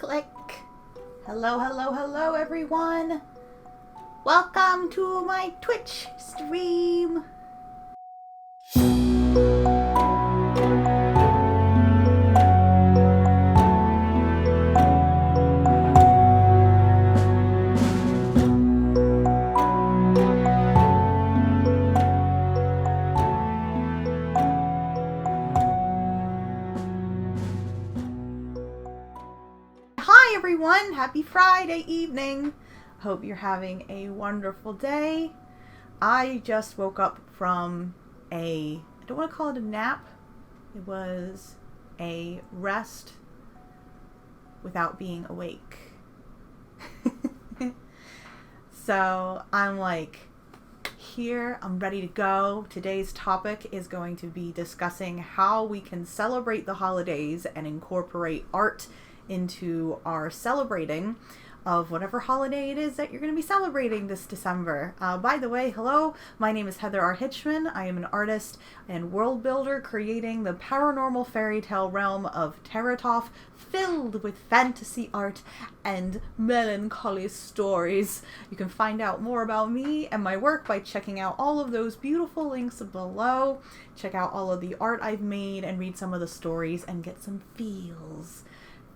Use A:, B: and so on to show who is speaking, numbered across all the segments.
A: Click. Hello, hello, hello, everyone. Welcome to my Twitch stream. Hi everyone, happy Friday evening. Hope you're having a wonderful day. I just woke up from I don't want to call it a nap. It was a rest without being awake. So I'm like, here, I'm ready to go. Today's topic is going to be discussing how we can celebrate the holidays and incorporate art into our celebrating of whatever holiday it is that you're going to be celebrating this December. By the way, hello, my name is Heather R. Hitchman. I am an artist and world builder creating the paranormal fairy tale realm of Terratoff, filled with fantasy art and melancholy stories. You can find out more about me and my work by checking out all of those beautiful links below. Check out all of the art I've made and read some of the stories and get some feels.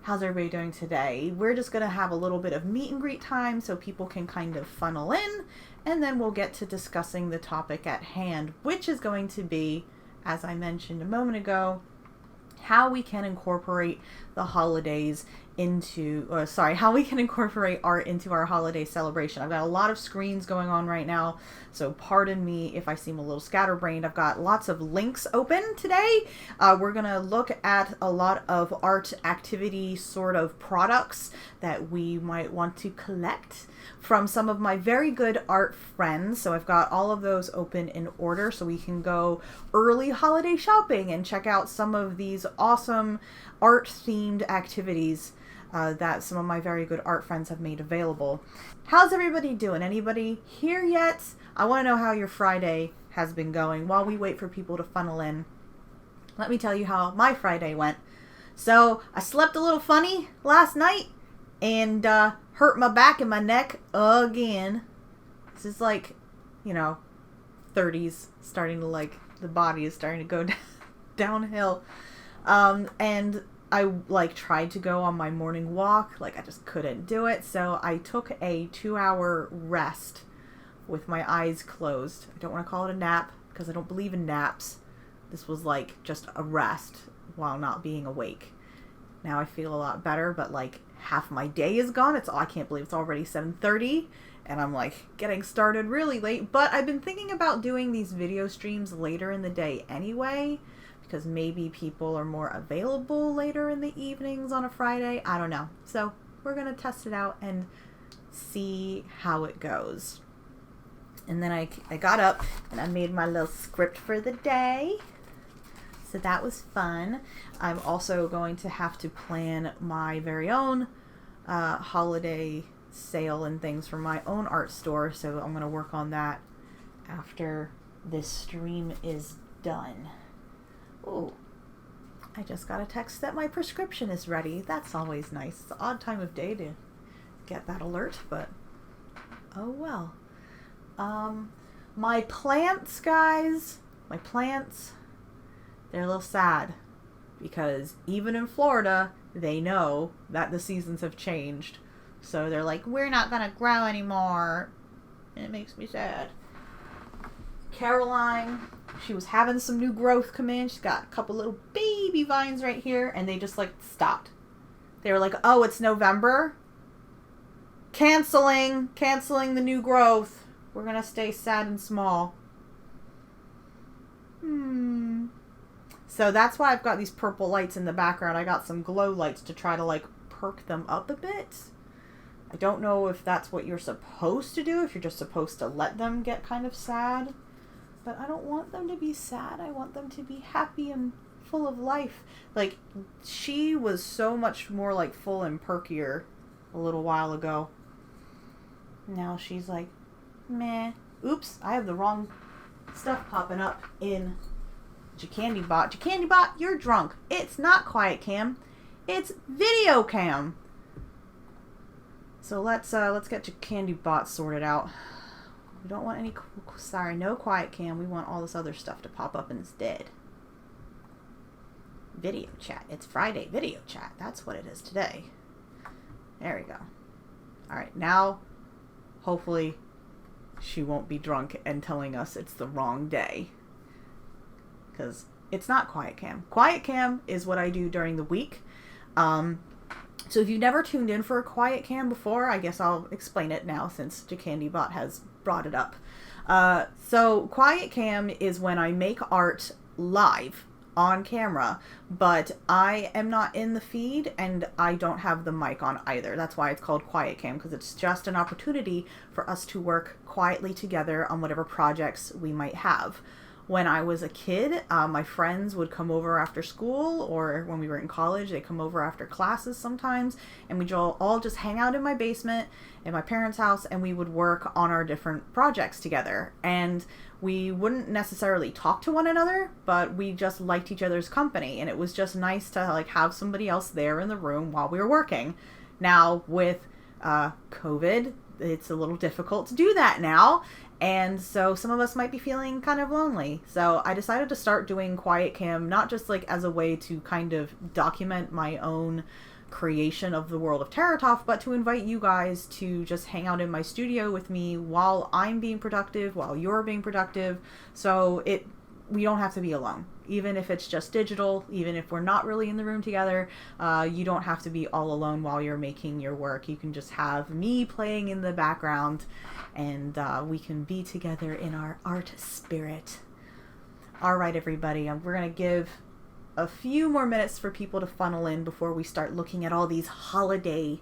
A: How's everybody doing today? We're just going to have a little bit of meet and greet time so people can kind of funnel in, and then we'll get to discussing the topic at hand, which is going to be, as I mentioned a moment ago, how we can incorporate the holidays into, how we can incorporate art into our holiday celebration. I've got a lot of screens going on right now, so pardon me if I seem a little scatterbrained. I've got lots of links open today. We're going to look at a lot of art activity sort of products that we might want to collect from some of my very good art friends. So I've got all of those open in order so we can go early holiday shopping and check out some of these awesome art themed activities that some of my very good art friends have made available. How's everybody doing? Anybody here yet? I want to know how your Friday has been going while we wait for people to funnel in. Let me tell you how my Friday went. So I slept a little funny last night and hurt my back and my neck again. This is like, 30s, starting to the body is starting to go downhill. And I tried to go on my morning walk, I just couldn't do it. So I took a 2-hour rest with my eyes closed. I don't want to call it a nap because I don't believe in naps. This was just a rest while not being awake. Now I feel a lot better, but half my day is gone. I can't believe it's already 7:30 and I'm getting started really late. But I've been thinking about doing these video streams later in the day anyway, because maybe people are more available later in the evenings on a Friday. I don't know. So we're going to test it out and see how it goes. And then I got up and I made my little script for the day. So that was fun. I'm also going to have to plan my very own holiday sale and things for my own art store. So I'm going to work on that after this stream is done. Oh, I just got a text that my prescription is ready. That's always nice. It's an odd time of day to get that alert, but oh well. My plants, guys, they're a little sad because even in Florida, they know that the seasons have changed. So they're like, we're not going to grow anymore. And it makes me sad. Caroline, she was having some new growth come in. She's got a couple little baby vines right here, and they just stopped. They were like, oh, it's November. Canceling the new growth. We're going to stay sad and small. So that's why I've got these purple lights in the background. I got some glow lights to try to perk them up a bit. I don't know if that's what you're supposed to do, if you're just supposed to let them get kind of sad. But I don't want them to be sad. I want them to be happy and full of life. She was so much more full and perkier a little while ago. Now she's meh. Oops, I have the wrong stuff popping up in Jacandybot. Jacandybot, you're drunk. It's not Quiet Cam. It's Video Cam. So let's get your candy bot sorted out. We don't want any, sorry, no quiet cam. We want all this other stuff to pop up instead. Video chat. It's Friday video chat. That's what it is today. There we go. All right, now hopefully she won't be drunk and telling us it's the wrong day. Because it's not quiet cam. Quiet cam is what I do during the week. So if you've never tuned in for a quiet cam before, I guess I'll explain it now since JaCandyBot has brought it up. So quiet cam is when I make art live on camera, but I am not in the feed and I don't have the mic on either. That's why it's called quiet cam, because it's just an opportunity for us to work quietly together on whatever projects we might have. When I was a kid, my friends would come over after school, or when we were in college, they'd come over after classes sometimes, and we'd all just hang out in my basement in my parents' house, and we would work on our different projects together. And we wouldn't necessarily talk to one another, but we just liked each other's company, and it was just nice to like have somebody else there in the room while we were working. Now with COVID, it's a little difficult to do that now. And so some of us might be feeling kind of lonely. So I decided to start doing quiet cam, not just like as a way to kind of document my own creation of the World of Terratoff, but to invite you guys to just hang out in my studio with me while I'm being productive, while you're being productive. So we don't have to be alone. Even if it's just digital, even if we're not really in the room together, you don't have to be all alone while you're making your work. You can just have me playing in the background, and we can be together in our art spirit. All right, everybody, we're going to give a few more minutes for people to funnel in before we start looking at all these holiday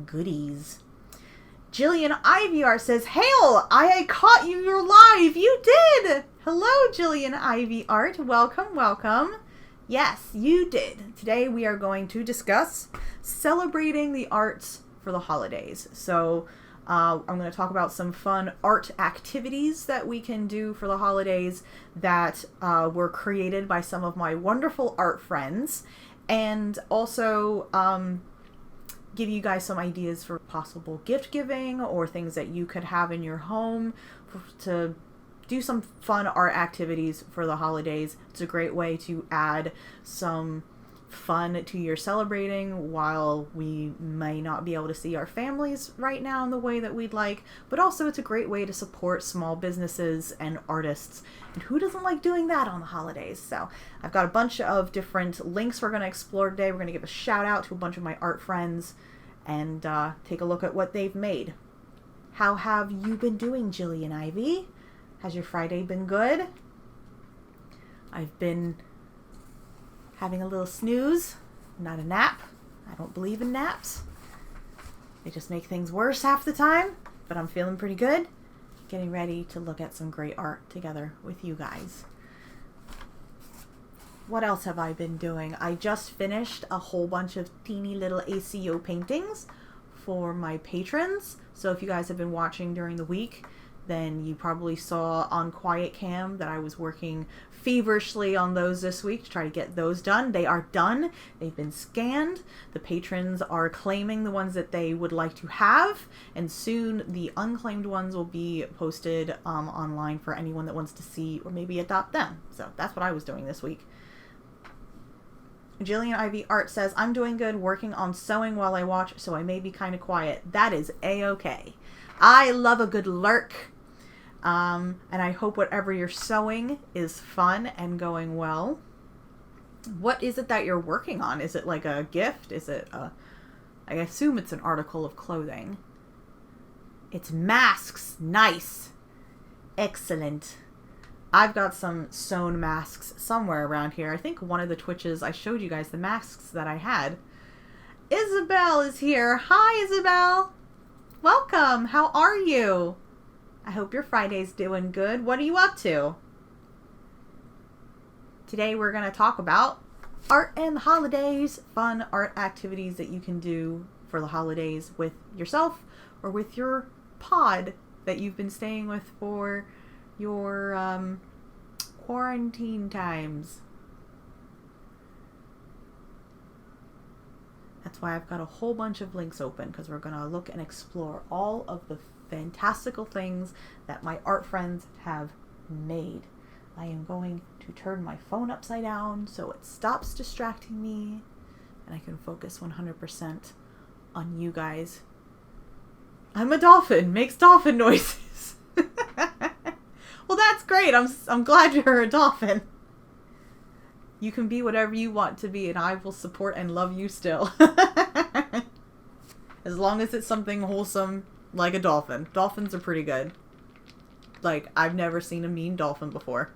A: goodies. Jillian IVR says, "Hail! I caught you. You're live. You did. Hello, Jillian Ivy Art. Welcome, welcome. Yes, you did. Today we are going to discuss celebrating the arts for the holidays. So I'm going to talk about some fun art activities that we can do for the holidays that were created by some of my wonderful art friends, and also give you guys some ideas for possible gift giving or things that you could have in your home to do some fun art activities for the holidays. It's a great way to add some fun to your celebrating while we may not be able to see our families right now in the way that we'd like, but also it's a great way to support small businesses and artists, and who doesn't like doing that on the holidays? So I've got a bunch of different links we're going to explore today. We're going to give a shout out to a bunch of my art friends and take a look at what they've made. How have you been doing, Jillian Ivy? Has your Friday been good? I've been having a little snooze, not a nap. I don't believe in naps. They just make things worse half the time, but I'm feeling pretty good. Getting ready to look at some great art together with you guys. What else have I been doing? I just finished a whole bunch of teeny little ACO paintings for my patrons. So if you guys have been watching during the week, then you probably saw on Quiet Cam that I was working feverishly on those this week to try to get those done. They are done. They've been scanned. The patrons are claiming the ones that they would like to have, and soon the unclaimed ones will be posted online for anyone that wants to see or maybe adopt them. So that's what I was doing this week. Jillian Ivy Art says, "I'm doing good, working on sewing while I watch, so I may be kind of quiet." That is a-okay. I love a good lurk. And I hope whatever you're sewing is fun and going well. What is it that you're working on? Is it like a gift? Is it I assume it's an article of clothing. It's masks. Nice. Excellent. I've got some sewn masks somewhere around here. I think one of the Twitches I showed you guys the masks that I had. Isabel is here. Hi, Isabel. Welcome. How are you? I hope your Friday's doing good. What are you up to? Today we're going to talk about art and the holidays, fun art activities that you can do for the holidays with yourself or with your pod that you've been staying with for your quarantine times. That's why I've got a whole bunch of links open, because we're going to look and explore all of the fantastical things that my art friends have made. I am going to turn my phone upside down so it stops distracting me and I can focus 100% on you guys. I'm a dolphin, makes dolphin noises. Well, that's great. I'm glad you're a dolphin. You can be whatever you want to be, and I will support and love you still. As long as it's something wholesome, like a dolphin. Dolphins are pretty good. Like, I've never seen a mean dolphin before.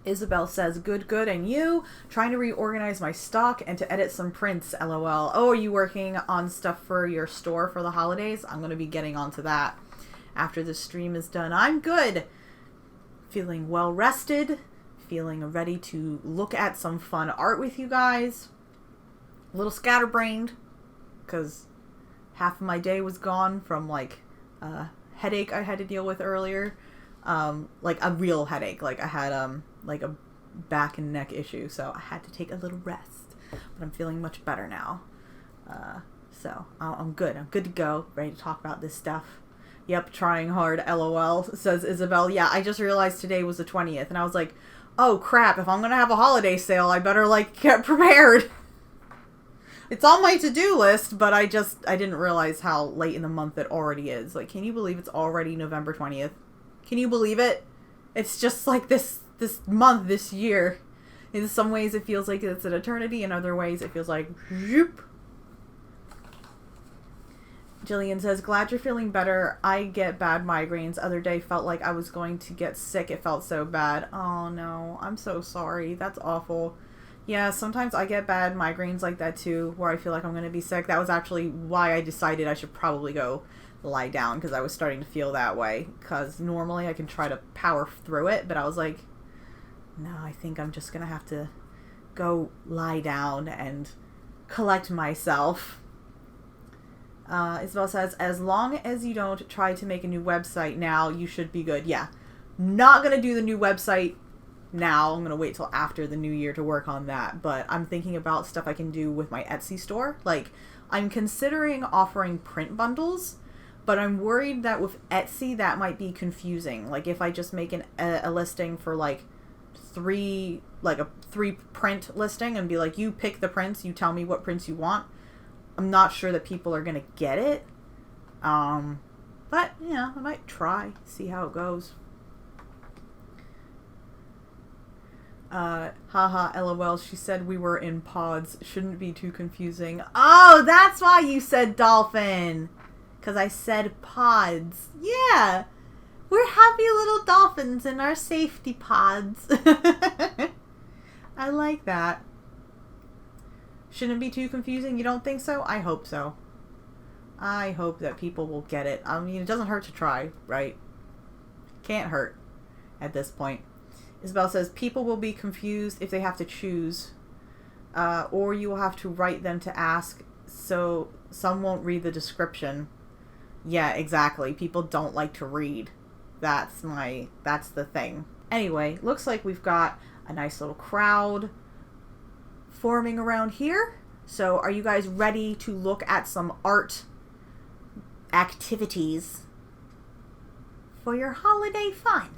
A: Isabel says, good, and you? Trying to reorganize my stock and to edit some prints, lol. Oh, are you working on stuff for your store for the holidays? I'm going to be getting onto that after the stream is done. I'm good. Feeling well rested, feeling ready to look at some fun art with you guys. A little scatterbrained, because half of my day was gone from like a headache I had to deal with earlier. Like a real headache. Like I had like a back and neck issue, so I had to take a little rest. But I'm feeling much better now. So I'm good. I'm good to go. Ready to talk about this stuff. Yep, trying hard, lol, says Isabel. Yeah, I just realized today was the 20th, and I was like, oh crap, if I'm gonna have a holiday sale, I better, like, get prepared. It's on my to-do list, but I didn't realize how late in the month it already is. Like, can you believe it's already November 20th? Can you believe it? It's just like this month, this year. In some ways, it feels like it's an eternity. In other ways, it feels like, zoop. Jillian says, glad you're feeling better. I get bad migraines. Other day felt like I was going to get sick. It felt so bad. Oh no, I'm so sorry. That's awful. Yeah, sometimes I get bad migraines like that too, where I feel like I'm going to be sick. That was actually why I decided I should probably go lie down, because I was starting to feel that way. Because normally I can try to power through it, but I was like, no, I think I'm just going to have to go lie down and collect myself. Isabel says, as long as you don't try to make a new website now, you should be good. Yeah. Not going to do the new website now. I'm going to wait till after the new year to work on that. But I'm thinking about stuff I can do with my Etsy store. Like, I'm considering offering print bundles, but I'm worried that with Etsy, that might be confusing. Like, if I just make a listing for, like, a 3 print listing and be like, you pick the prints, you tell me what prints you want. I'm not sure that people are going to get it. But, yeah, I might try, see how it goes. Haha, lol, she said we were in pods. Shouldn't be too confusing. Oh, that's why you said dolphin. Because I said pods. Yeah. We're happy little dolphins in our safety pods. I like that. Shouldn't be too confusing. You don't think so? I hope so. I hope that people will get it. I mean, it doesn't hurt to try, right? Can't hurt at this point. Isabel says, people will be confused if they have to choose. Or you will have to write them to ask, so some won't read the description. Yeah, exactly. People don't like to read. That's the thing. Anyway, looks like we've got a nice little crowd forming around here. So are you guys ready to look at some art activities for your holiday fun?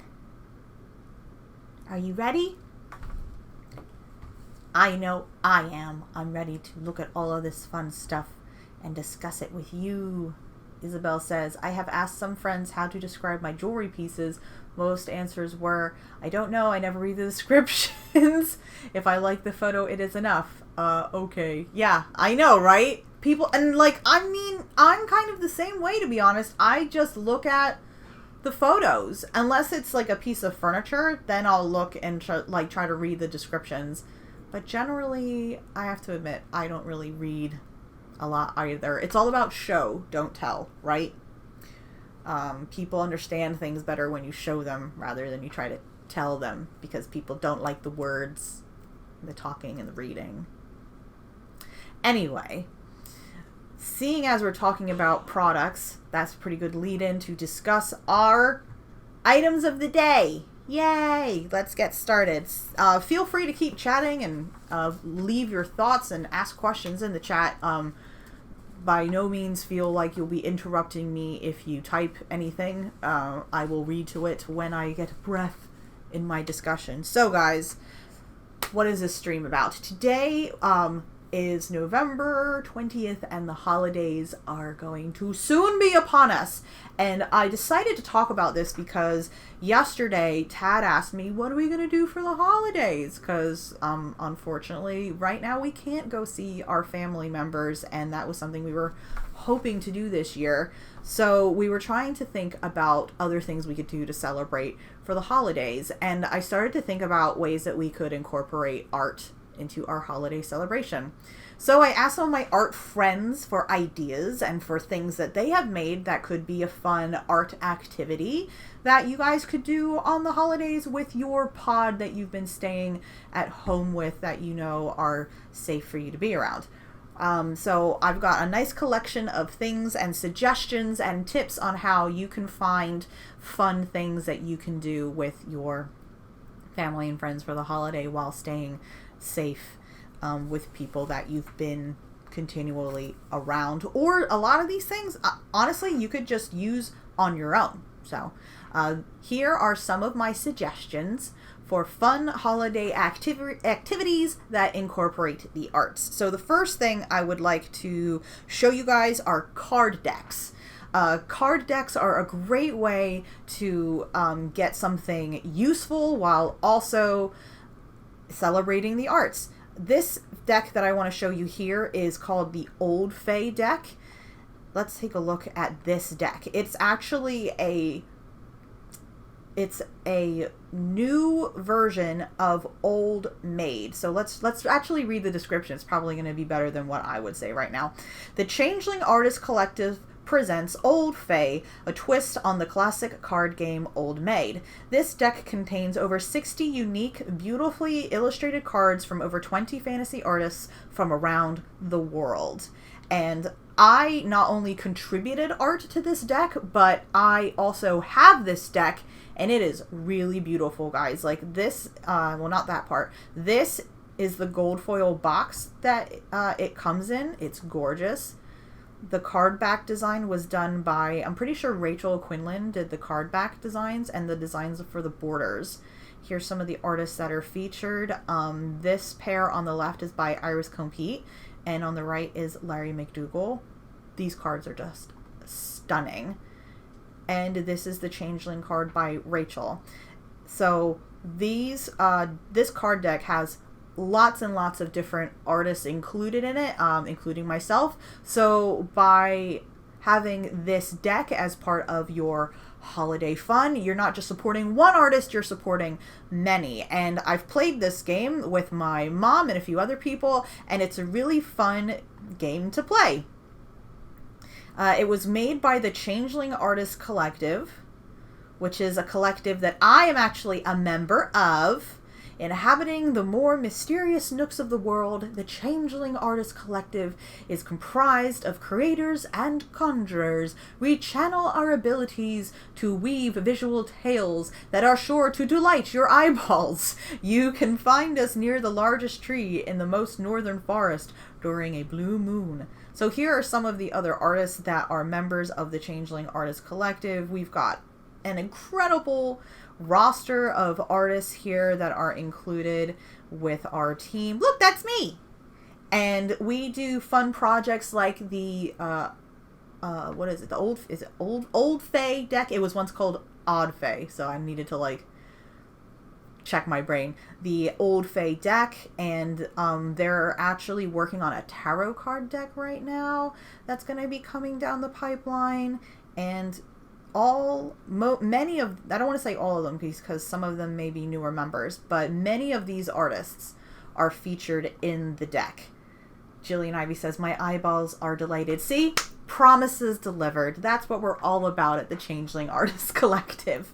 A: Are you ready? I know I am. I'm ready to look at all of this fun stuff and discuss it with you. Isabel says, I have asked some friends how to describe my jewelry pieces. Most answers were, I don't know, I never read the descriptions. If I like the photo, it is enough. Okay. Yeah, I know, right? People, and like, I mean, I'm kind of the same way, to be honest. I just look at the photos. Unless it's like a piece of furniture, then I'll look and try to read the descriptions. But generally, I have to admit, I don't really read a lot either. It's all about show, don't tell, right? People understand things better when you show them rather than you try to tell them, because people don't like the words, the talking, and the reading. Anyway, seeing as we're talking about products, that's a pretty good lead-in to discuss our items of the day. Yay! Let's get started. Feel free to keep chatting and leave your thoughts and ask questions in the chat. By no means feel like you'll be interrupting me if you type anything. I will read to it when I get breath in my discussion. So guys, what is this stream about? Today is November 20th and the holidays are going to soon be upon us. And I decided to talk about this because yesterday Tad asked me, what are we going to do for the holidays? Because unfortunately right now we can't go see our family members, and that was something we were hoping to do this year. So we were trying to think about other things we could do to celebrate for the holidays, and I started to think about ways that we could incorporate art into our holiday celebration. So I asked some of my art friends for ideas and for things that they have made that could be a fun art activity that you guys could do on the holidays with your pod that you've been staying at home with, that you know are safe for you to be around. So I've got a nice collection of things and suggestions and tips on how you can find fun things that you can do with your family and friends for the holiday while staying safe with people that you've been continually around. Or a lot of these things, honestly, you could just use on your own. So here are some of my suggestions for fun holiday activities that incorporate the arts. So the first thing I would like to show you guys are card decks. Card decks are a great way to get something useful while also celebrating the arts. This deck that I want to show you here is called the OLDE deck. Let's take a look at this deck. It's actually a new version of Old Made. So let's actually read the description. It's probably going to be better than what I would say right now. The Changeling Artist Collective presents OLDE, a twist on the classic card game Old Made. This deck contains over 60 unique, beautifully illustrated cards from over 20 fantasy artists from around the world. And I not only contributed art to this deck, but I also have this deck, and it is really beautiful, guys. Like this, well, not that part. This is the gold foil box that it comes in. It's gorgeous. The card back design was done by, I'm pretty sure Rachel Quinlan did the card back designs and the designs for the borders. Here's some of the artists that are featured. This pair on the left is by Iris Compete, and on the right is Larry McDougall. These cards are just stunning. And this is the Changeling card by Rachel. So these, this card deck has lots and lots of different artists included in it, including myself. So by having this deck as part of your holiday fun, you're not just supporting one artist, you're supporting many. And I've played this game with my mom and a few other people, and it's a really fun game to play. It was made by the Changeling Artist Collective, which is a collective that I am actually a member of. Inhabiting the more mysterious nooks of the world, the Changeling Artist Collective is comprised of creators and conjurers. We channel our abilities to weave visual tales that are sure to delight your eyeballs. You can find us near the largest tree in the most northern forest during a blue moon. So here are some of the other artists that are members of the Changeling Artist Collective. We've got an incredible roster of artists here that are included with our team. Look, that's me! And we do fun projects like the what is it? The OLDE deck. It was once called Odd Fae, so I needed to like check my brain. The OLDE deck, and they're actually working on a tarot card deck right now that's going to be coming down the pipeline. And many of, I don't want to say all of them because some of them may be newer members, but many of these artists are featured in the deck. Jillian Ivy says, my eyeballs are delighted. See? Promises delivered. That's what we're all about at the Changeling Artist Collective.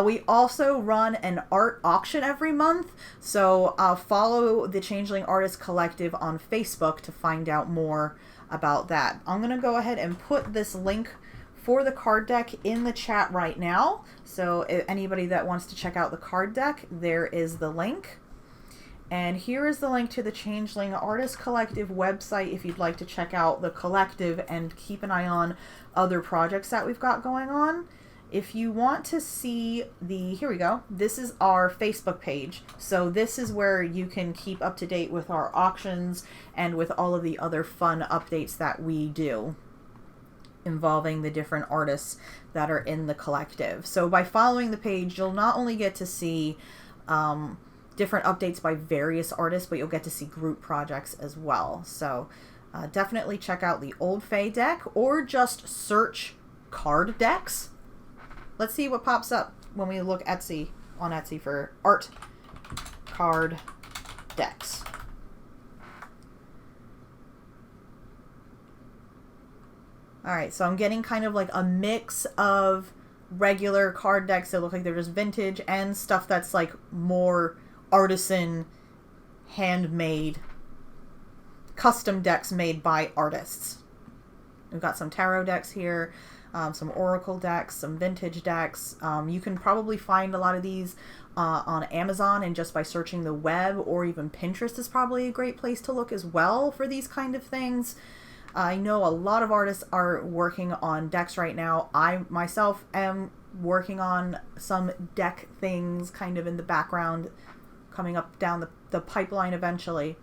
A: We also run an art auction every month, so follow the Changeling Artist Collective on Facebook to find out more about that. I'm going to go ahead and put this link for the card deck in the chat right now. So if anybody that wants to check out the card deck, there is the link. And here is the link to the Changeling Artist Collective website if you'd like to check out the collective and keep an eye on other projects that we've got going on. If you want to see the, here we go, this is our Facebook page. So this is where you can keep up to date with our auctions and with all of the other fun updates that we do involving the different artists that are in the collective. So by following the page, you'll not only get to see different updates by various artists, but you'll get to see group projects as well. So definitely check out the Old Fae deck, or just search card decks. Let's see what pops up when we look on Etsy for art card decks. All right, so I'm getting kind of like a mix of regular card decks that look like they're just vintage and stuff that's like more artisan, handmade, custom decks made by artists. We've got some tarot decks here. Some oracle decks, some vintage decks. You can probably find a lot of these on Amazon, and just by searching the web, or even Pinterest is probably a great place to look as well for these kind of things. I know a lot of artists are working on decks right now. I myself am working on some deck things kind of in the background, coming up down the pipeline eventually.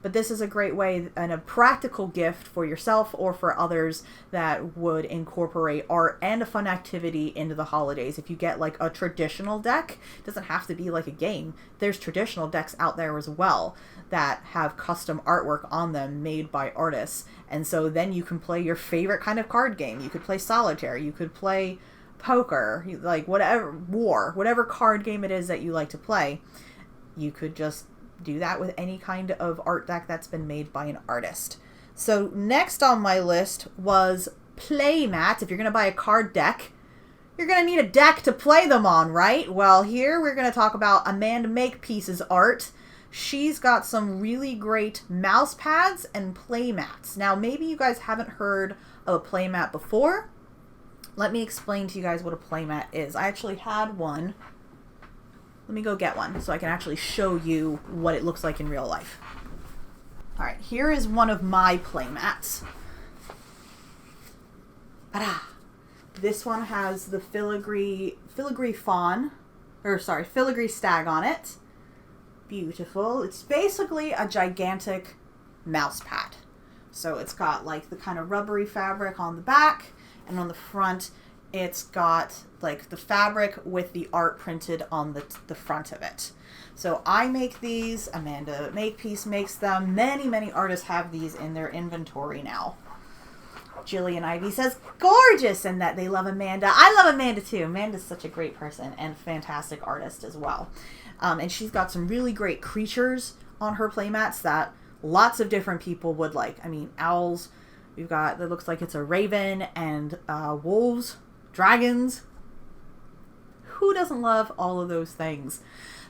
A: But this is a great way and a practical gift for yourself or for others that would incorporate art and a fun activity into the holidays. If you get like a traditional deck, it doesn't have to be like a game. There's traditional decks out there as well that have custom artwork on them made by artists. And so then you can play your favorite kind of card game. You could play solitaire, you could play poker, like whatever card game it is that you like to play. You could just do that with any kind of art deck that's been made by an artist. So next on my list was playmats. If you're going to buy a card deck, you're going to need a deck to play them on, right? Well, here we're going to talk about Amanda Makepeace's art. She's got some really great mouse pads and playmats. Now, maybe you guys haven't heard of a playmat before. Let me explain to you guys what a playmat is. I actually had one. Let me go get one so I can actually show you what it looks like in real life. All right, here is one of my playmats. This one has the filigree stag on it. Beautiful. It's basically a gigantic mouse pad. So it's got like the kind of rubbery fabric on the back, and on the front it's got like the fabric with the art printed on the front of it. So I make these, Amanda Makepeace makes them. Many artists have these in their inventory now. Jillian Ivy says, gorgeous, and that they love Amanda. I love Amanda too. Amanda's such a great person and fantastic artist as well. And she's got some really great creatures on her playmats that lots of different people would like. I mean, owls. We've got, that looks like it's a raven, and wolves, dragons. Who doesn't love all of those things?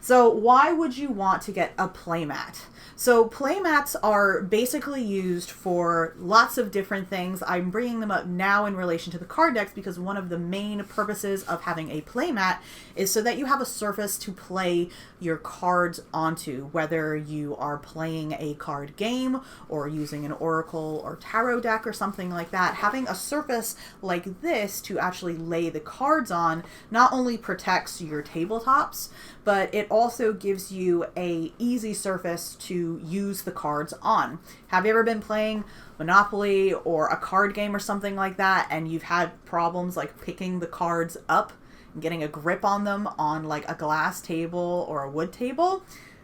A: So why would you want to get a playmat? So playmats are basically used for lots of different things. I'm bringing them up now in relation to the card decks because one of the main purposes of having a playmat is so that you have a surface to play your cards onto, whether you are playing a card game or using an oracle or tarot deck or something like that. Having a surface like this to actually lay the cards on not only protects your tabletops, but it also gives you a easy surface to use the cards on. Have you ever been playing Monopoly or a card game or something like that, and you've had problems like picking the cards up and getting a grip on them on like a glass table or a wood table?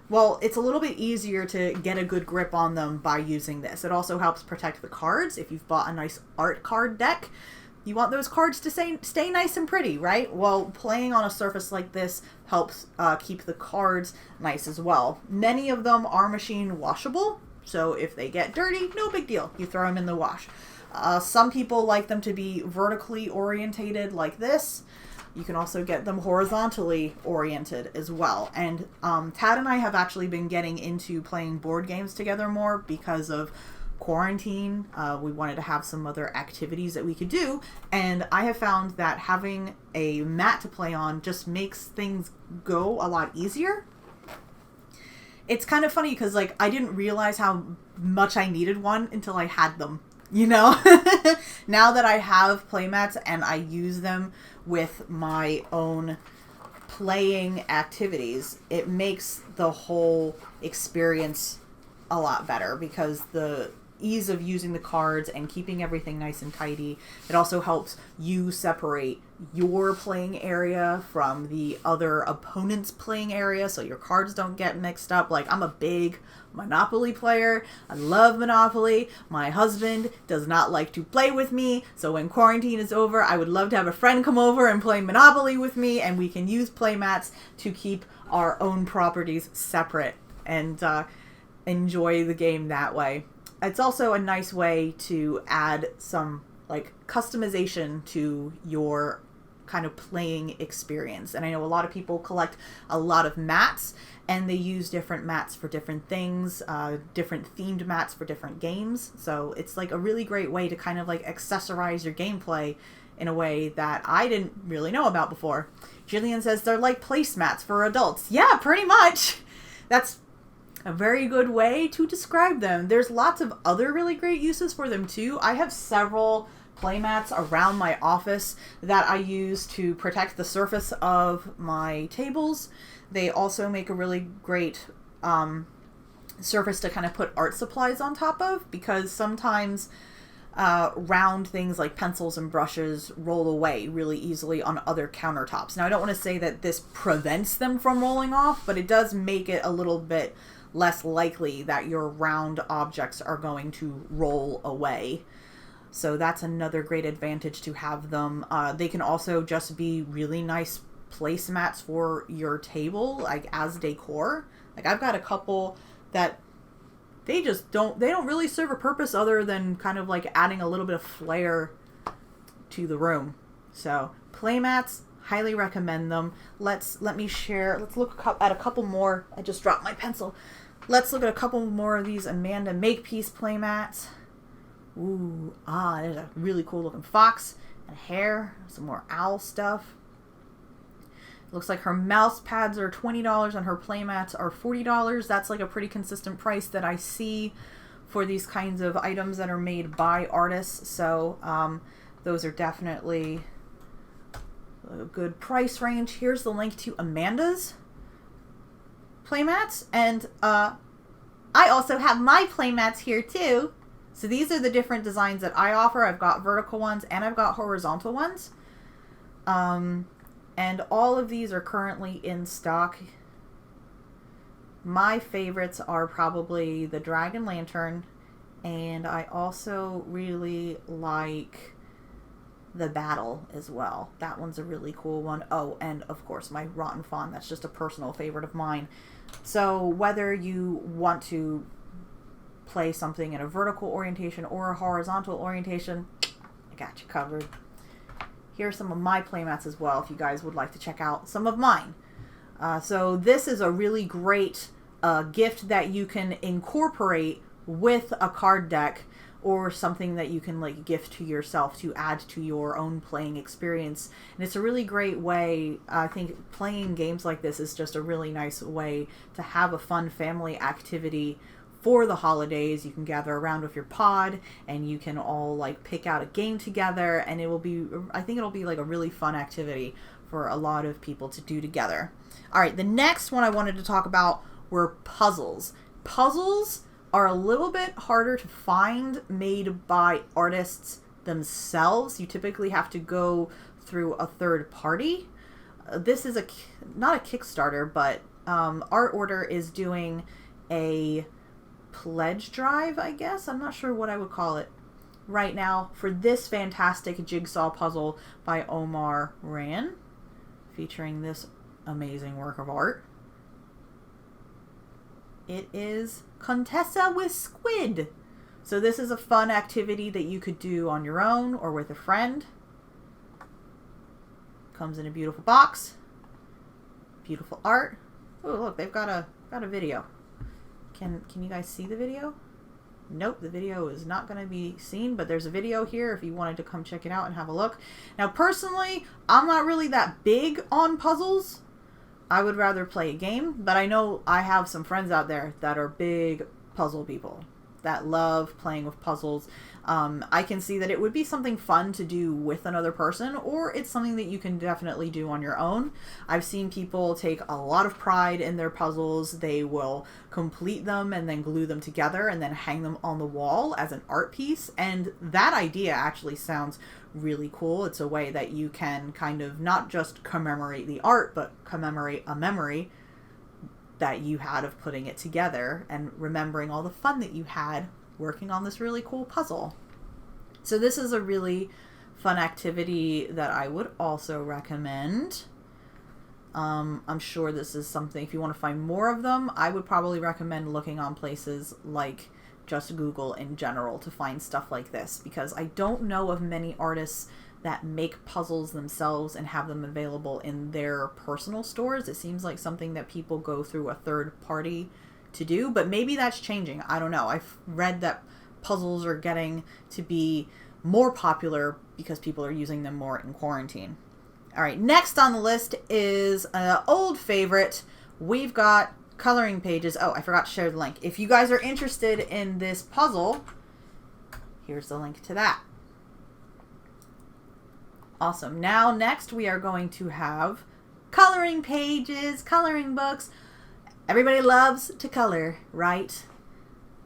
A: Well, it's a little bit easier to get a good grip on them by using this. It also helps protect the cards. If you've bought a nice art card deck, you want those cards to stay nice and pretty, right? Well, playing on a surface like this helps keep the cards nice as well. Many of them are machine washable, so if they get dirty, no big deal. You throw them in the wash. Some people like them to be vertically orientated like this. You can also get them horizontally oriented as well. And Tad and I have actually been getting into playing board games together more because of quarantine, we wanted to have some other activities that we could do, and I have found that having a mat to play on just makes things go a lot easier. It's kind of funny because, like, I didn't realize how much I needed one until I had them, you know? Now that I have playmats and I use them with my own playing activities, it makes the whole experience a lot better because the ease of using the cards and keeping everything nice and tidy. It also helps you separate your playing area from the other opponent's playing area so your cards don't get mixed up. Like, I'm a big Monopoly player. I love Monopoly. My husband does not like to play with me, so when quarantine is over, I would love to have a friend come over and play Monopoly with me, and we can use playmats to keep our own properties separate and enjoy the game that way. It's also a nice way to add some, like, customization to your kind of playing experience. And I know a lot of people collect a lot of mats, and they use different mats for different things, different themed mats for different games. So it's like a really great way to kind of like accessorize your gameplay in a way that I didn't really know about before. Jillian says they're like placemats for adults. Yeah, pretty much. That's a very good way to describe them. There's lots of other really great uses for them too. I have several playmats around my office that I use to protect the surface of my tables. They also make a really great surface to kind of put art supplies on top of, because sometimes round things like pencils and brushes roll away really easily on other countertops. Now, I don't want to say that this prevents them from rolling off, but it does make it a little bit less likely that your round objects are going to roll away. So that's another great advantage to have them. They can also just be really nice placemats for your table, like as decor. Like, I've got a couple that they don't really serve a purpose other than kind of like adding a little bit of flair to the room. So playmats, highly recommend them. Let's look at a couple more. I just dropped my pencil. Let's look at a couple more of these Amanda Makepeace playmats. Ooh, there's a really cool looking fox and hair. Some more owl stuff. Looks like her mouse pads are $20 and her playmats are $40. That's like a pretty consistent price that I see for these kinds of items that are made by artists. So those are definitely a good price range. Here's the link to Amanda's playmats, and I also have my playmats here too. So these are the different designs that I offer. I've got vertical ones and I've got horizontal ones. And all of these are currently in stock. My favorites are probably the Dragon Lantern, and I also really like the Battle as well. That one's a really cool one. Oh, and of course my Rotten Fawn. That's just a personal favorite of mine. So whether you want to play something in a vertical orientation or a horizontal orientation, I got you covered. Here's some of my playmats as well if you guys would like to check out some of mine. So this is a really great gift that you can incorporate with a card deck, or something that you can like gift to yourself to add to your own playing experience. And it's a really great way. I think playing games like this is just a really nice way to have a fun family activity for the holidays. You can gather around with your pod and you can all like pick out a game together, and I think it'll be like a really fun activity for a lot of people to do together. All right, the next one I wanted to talk about were puzzles. Puzzles are a little bit harder to find made by artists themselves. You typically have to go through a third party. This is not a Kickstarter, but Art Order is doing a pledge drive, I guess. I'm not sure what I would call it right now for this fantastic jigsaw puzzle by Omar Ran, featuring this amazing work of art. It is Contessa with Squid. So this is a fun activity that you could do on your own or with a friend. Comes in a beautiful box. Beautiful art. Oh, look, they've got a video. Can you guys see the video? Nope, the video is not going to be seen, but there's a video here if you wanted to come check it out and have a look. Now, personally, I'm not really that big on puzzles. I would rather play a game, but I know I have some friends out there that are big puzzle people that love playing with puzzles. I can see that it would be something fun to do with another person, or it's something that you can definitely do on your own. I've seen people take a lot of pride in their puzzles. They will complete them and then glue them together and then hang them on the wall as an art piece. And that idea actually sounds really cool. It's a way that you can kind of not just commemorate the art, but commemorate a memory that you had of putting it together and remembering all the fun that you had working on this really cool puzzle. So this is a really fun activity that I would also recommend. I'm sure this is something, if you want to find more of them, I would probably recommend looking on places like just Google in general to find stuff like this, because I don't know of many artists that make puzzles themselves and have them available in their personal stores. It seems like something that people go through a third party to do, but maybe that's changing. I don't know. I've read that puzzles are getting to be more popular because people are using them more in quarantine. All right, next on the list is an old favorite. We've got coloring pages. Oh, I forgot to share the link. If you guys are interested in this puzzle, here's the link to that. Awesome. Now, next we are going to have coloring pages, coloring books. Everybody loves to color, right?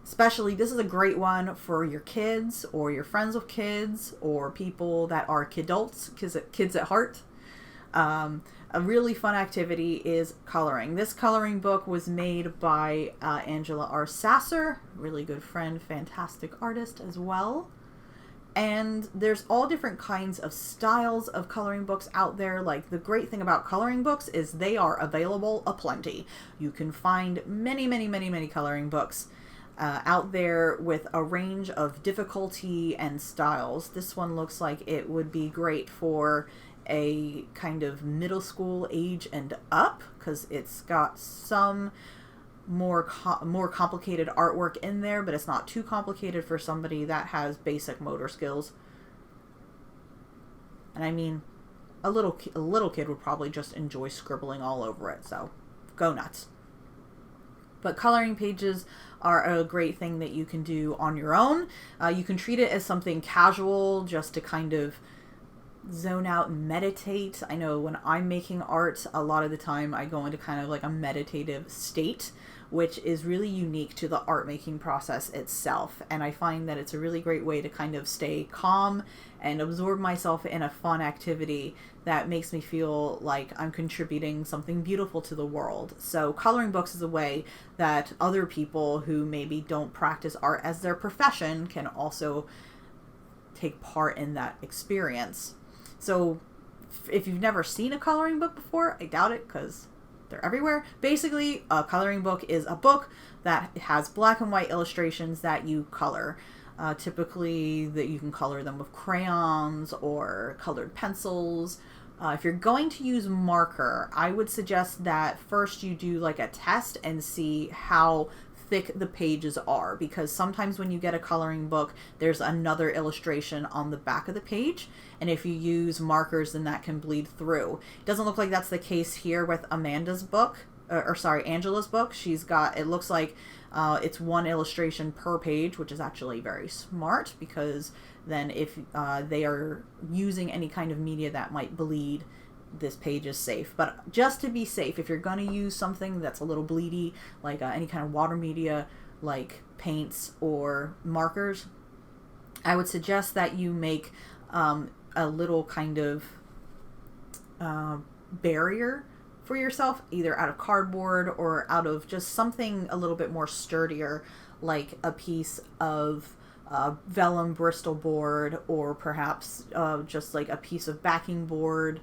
A: Especially, this is a great one for your kids or your friends with kids or people that are kidults, kids at heart. A really fun activity is coloring. This coloring book was made by Angela R. Sasser, really good friend, fantastic artist as well. And there's all different kinds of styles of coloring books out there. Like, the great thing about coloring books is they are available aplenty. You can find many, many, many, many coloring books out there with a range of difficulty and styles. This one looks like it would be great for a kind of middle school age and up, because it's got some more complicated artwork in there, but it's not too complicated for somebody that has basic motor skills. And I mean, a little kid would probably just enjoy scribbling all over it, so go nuts. But coloring pages are a great thing that you can do on your own. You can treat it as something casual, just to kind of zone out and meditate. I know when I'm making art, a lot of the time I go into kind of like a meditative state, which is really unique to the art making process itself. And I find that it's a really great way to kind of stay calm and absorb myself in a fun activity that makes me feel like I'm contributing something beautiful to the world. So coloring books is a way that other people who maybe don't practice art as their profession can also take part in that experience. So if you've never seen a coloring book before, I doubt it, because they're everywhere. Basically, a coloring book is a book that has black and white illustrations that you color. Typically, that you can color them with crayons or colored pencils. If you're going to use marker, I would suggest that first you do like a test and see how thick the pages are, because sometimes when you get a coloring book, there's another illustration on the back of the page, and if you use markers, then that can bleed through. It doesn't look like that's the case here with Angela's book. She's got, it looks like it's one illustration per page, which is actually very smart, because then if they are using any kind of media that might bleed, this page is safe. But just to be safe, if you're going to use something that's a little bleedy, like any kind of water media like paints or markers, I would suggest that you make a little kind of barrier for yourself, either out of cardboard or out of just something a little bit more sturdier, like a piece of vellum Bristol board, or perhaps just like a piece of backing board,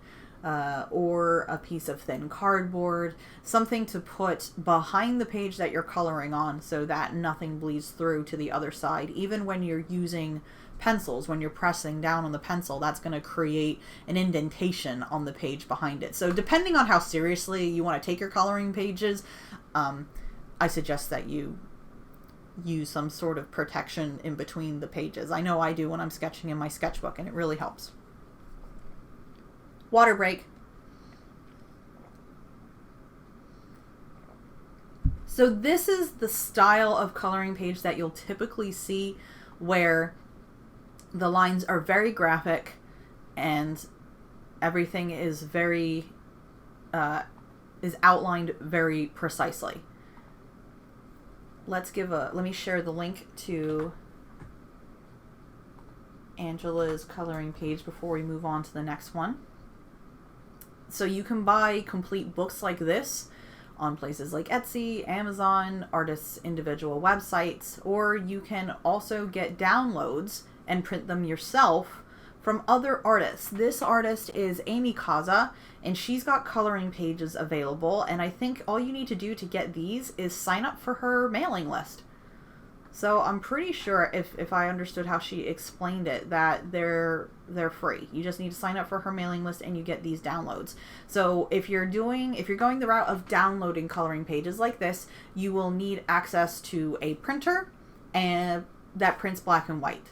A: or a piece of thin cardboard, something to put behind the page that you're coloring on so that nothing bleeds through to the other side. Even when you're using pencils, when you're pressing down on the pencil, that's going to create an indentation on the page behind it. So depending on how seriously you want to take your coloring pages, I suggest that you use some sort of protection in between the pages. I know I do when I'm sketching in my sketchbook, and it really helps. Water break. So this is the style of coloring page that you'll typically see, where the lines are very graphic and everything is very is outlined very precisely. Let me share the link to Angela's coloring page before we move on to the next one. So you can buy complete books like this on places like Etsy, Amazon, artists' individual websites, or you can also get downloads and print them yourself from other artists. This artist is AIMEE COZZA, and she's got coloring pages available, and I think all you need to do to get these is sign up for her mailing list. So I'm pretty sure, if I understood how she explained it, that they're free. You just need to sign up for her mailing list and you get these downloads. So if you're going the route of downloading coloring pages like this, you will need access to a printer and that prints black and white.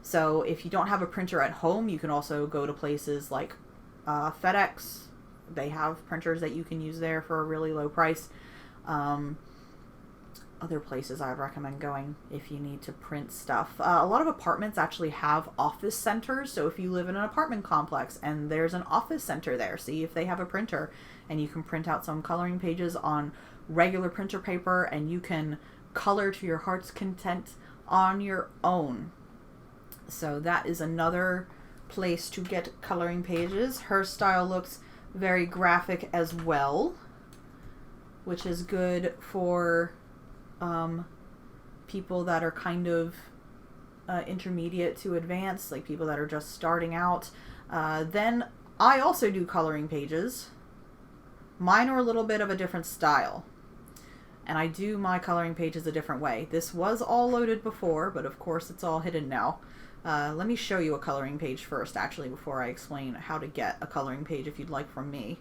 A: So if you don't have a printer at home, you can also go to places like FedEx. They have printers that you can use there for a really low price. Other places I would recommend going if you need to print stuff. A lot of apartments actually have office centers, so if you live in an apartment complex and there's an office center there, see if they have a printer, and you can print out some coloring pages on regular printer paper, and you can color to your heart's content on your own. So that is another place to get coloring pages. Her style looks very graphic as well, which is good for people that are kind of intermediate to advanced, like people that are just starting out. Then I also do coloring pages. Mine are a little bit of a different style, and I do my coloring pages a different way. This was all loaded before, but of course it's all hidden now. Let me show you a coloring page first, actually, before I explain how to get a coloring page if you'd like from me.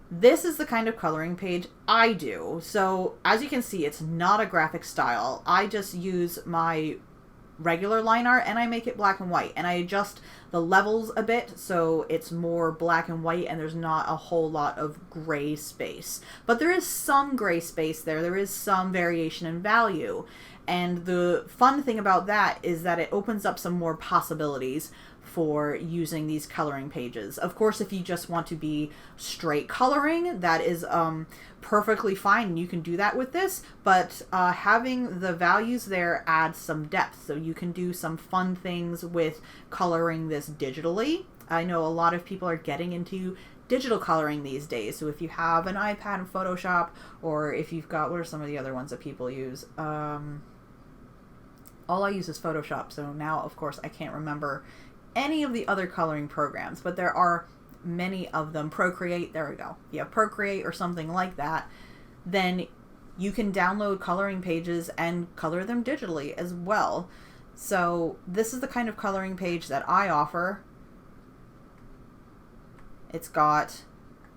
A: This is the kind of coloring page I do. So as you can see, it's not a graphic style. I just use my regular line art and I make it black and white, and I adjust the levels a bit so it's more black and white and there's not a whole lot of gray space. But there is some gray space there. There is some variation in value. And the fun thing about that is that it opens up some more possibilities for using these coloring pages. Of course, if you just want to be straight coloring, that is perfectly fine. You can do that with this, but having the values there adds some depth. So you can do some fun things with coloring this digitally. I know a lot of people are getting into digital coloring these days. So if you have an iPad and Photoshop, or if you've got, what are some of the other ones that people use? All I use is Photoshop. So now, of course, I can't remember any of the other coloring programs, but there are many of them. Procreate, there we go. If you have Procreate or something like that, then you can download coloring pages and color them digitally as well. So this is the kind of coloring page that I offer. It's got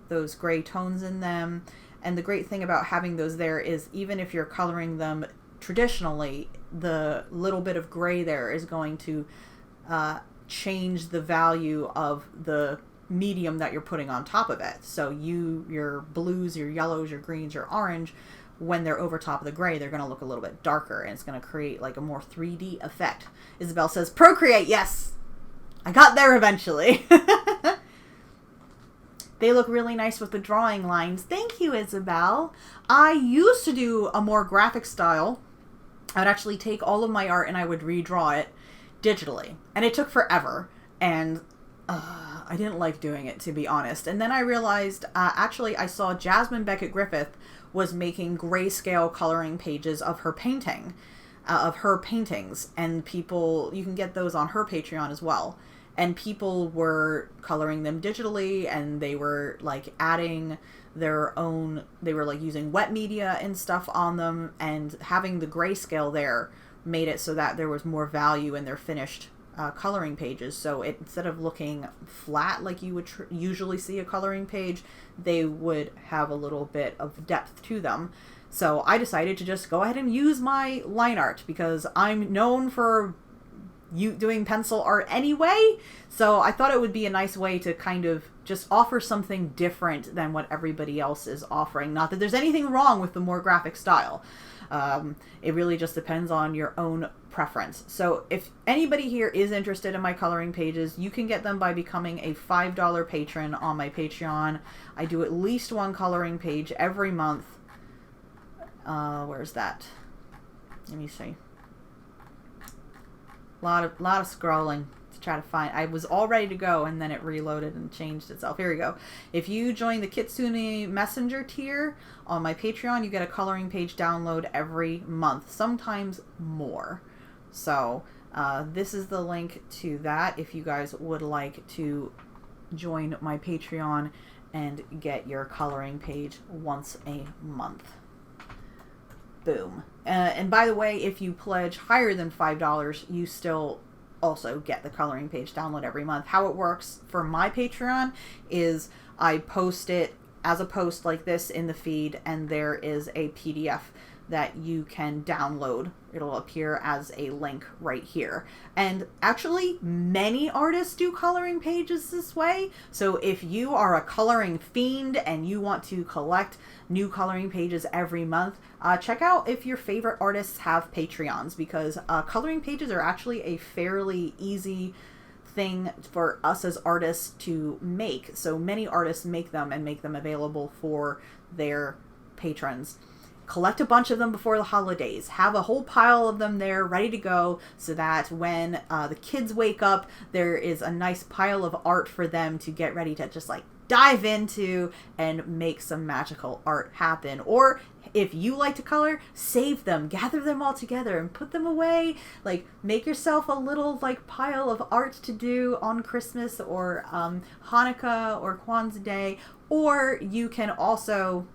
A: those gray tones in them, and the great thing about having those there is even if you're coloring them traditionally, the little bit of gray there is going to change the value of the medium that you're putting on top of it. So your blues, your yellows, your greens, your orange, when they're over top of the gray, they're going to look a little bit darker, and it's going to create like a more 3D effect. Isabel says, Procreate, yes! I got there eventually. They look really nice with the drawing lines. Thank you, Isabel. I used to do a more graphic style. I would actually take all of my art and I would redraw it digitally. And it took forever. And I didn't like doing it, to be honest. And then I realized, actually, I saw Jasmine Beckett Griffith was making grayscale coloring pages of her painting, of her paintings. And people, you can get those on her Patreon as well. And people were coloring them digitally, and they were like adding their own, they were like using wet media and stuff on them, and having the grayscale there made it so that there was more value in their finished coloring pages. So instead of looking flat like you would usually see a coloring page, they would have a little bit of depth to them. So I decided to just go ahead and use my line art because I'm known for doing pencil art anyway. So I thought it would be a nice way to kind of just offer something different than what everybody else is offering. Not that there's anything wrong with the more graphic style. It really just depends on your own preference. So if anybody here is interested in my coloring pages, you can get them by becoming a $5 patron on my Patreon. I do at least one coloring page every month. Where's that? Let me see. Lot of scrolling to try to find. I was all ready to go and then it reloaded and changed itself. Here we go. If you join the Kitsune Messenger tier on my Patreon, you get a coloring page download every month, sometimes more. So this is the link to that if you guys would like to join my Patreon and get your coloring page once a month. Boom. And by the way, if you pledge higher than $5, you still also get the coloring page download every month. How it works for my Patreon is I post it as a post like this in the feed, and there is a PDF that you can download. It'll appear as a link right here. And actually, many artists do coloring pages this way. So if you are a coloring fiend and you want to collect new coloring pages every month, check out if your favorite artists have Patreons, because coloring pages are actually a fairly easy thing for us as artists to make. So many artists make them and make them available for their patrons. Collect a bunch of them before the holidays. Have a whole pile of them there ready to go so that when the kids wake up, there is a nice pile of art for them to get ready to just like dive into and make some magical art happen. Or if you like to color, save them, gather them all together and put them away. Like, make yourself a little like pile of art to do on Christmas or Hanukkah or Kwanzaa Day. Or you can also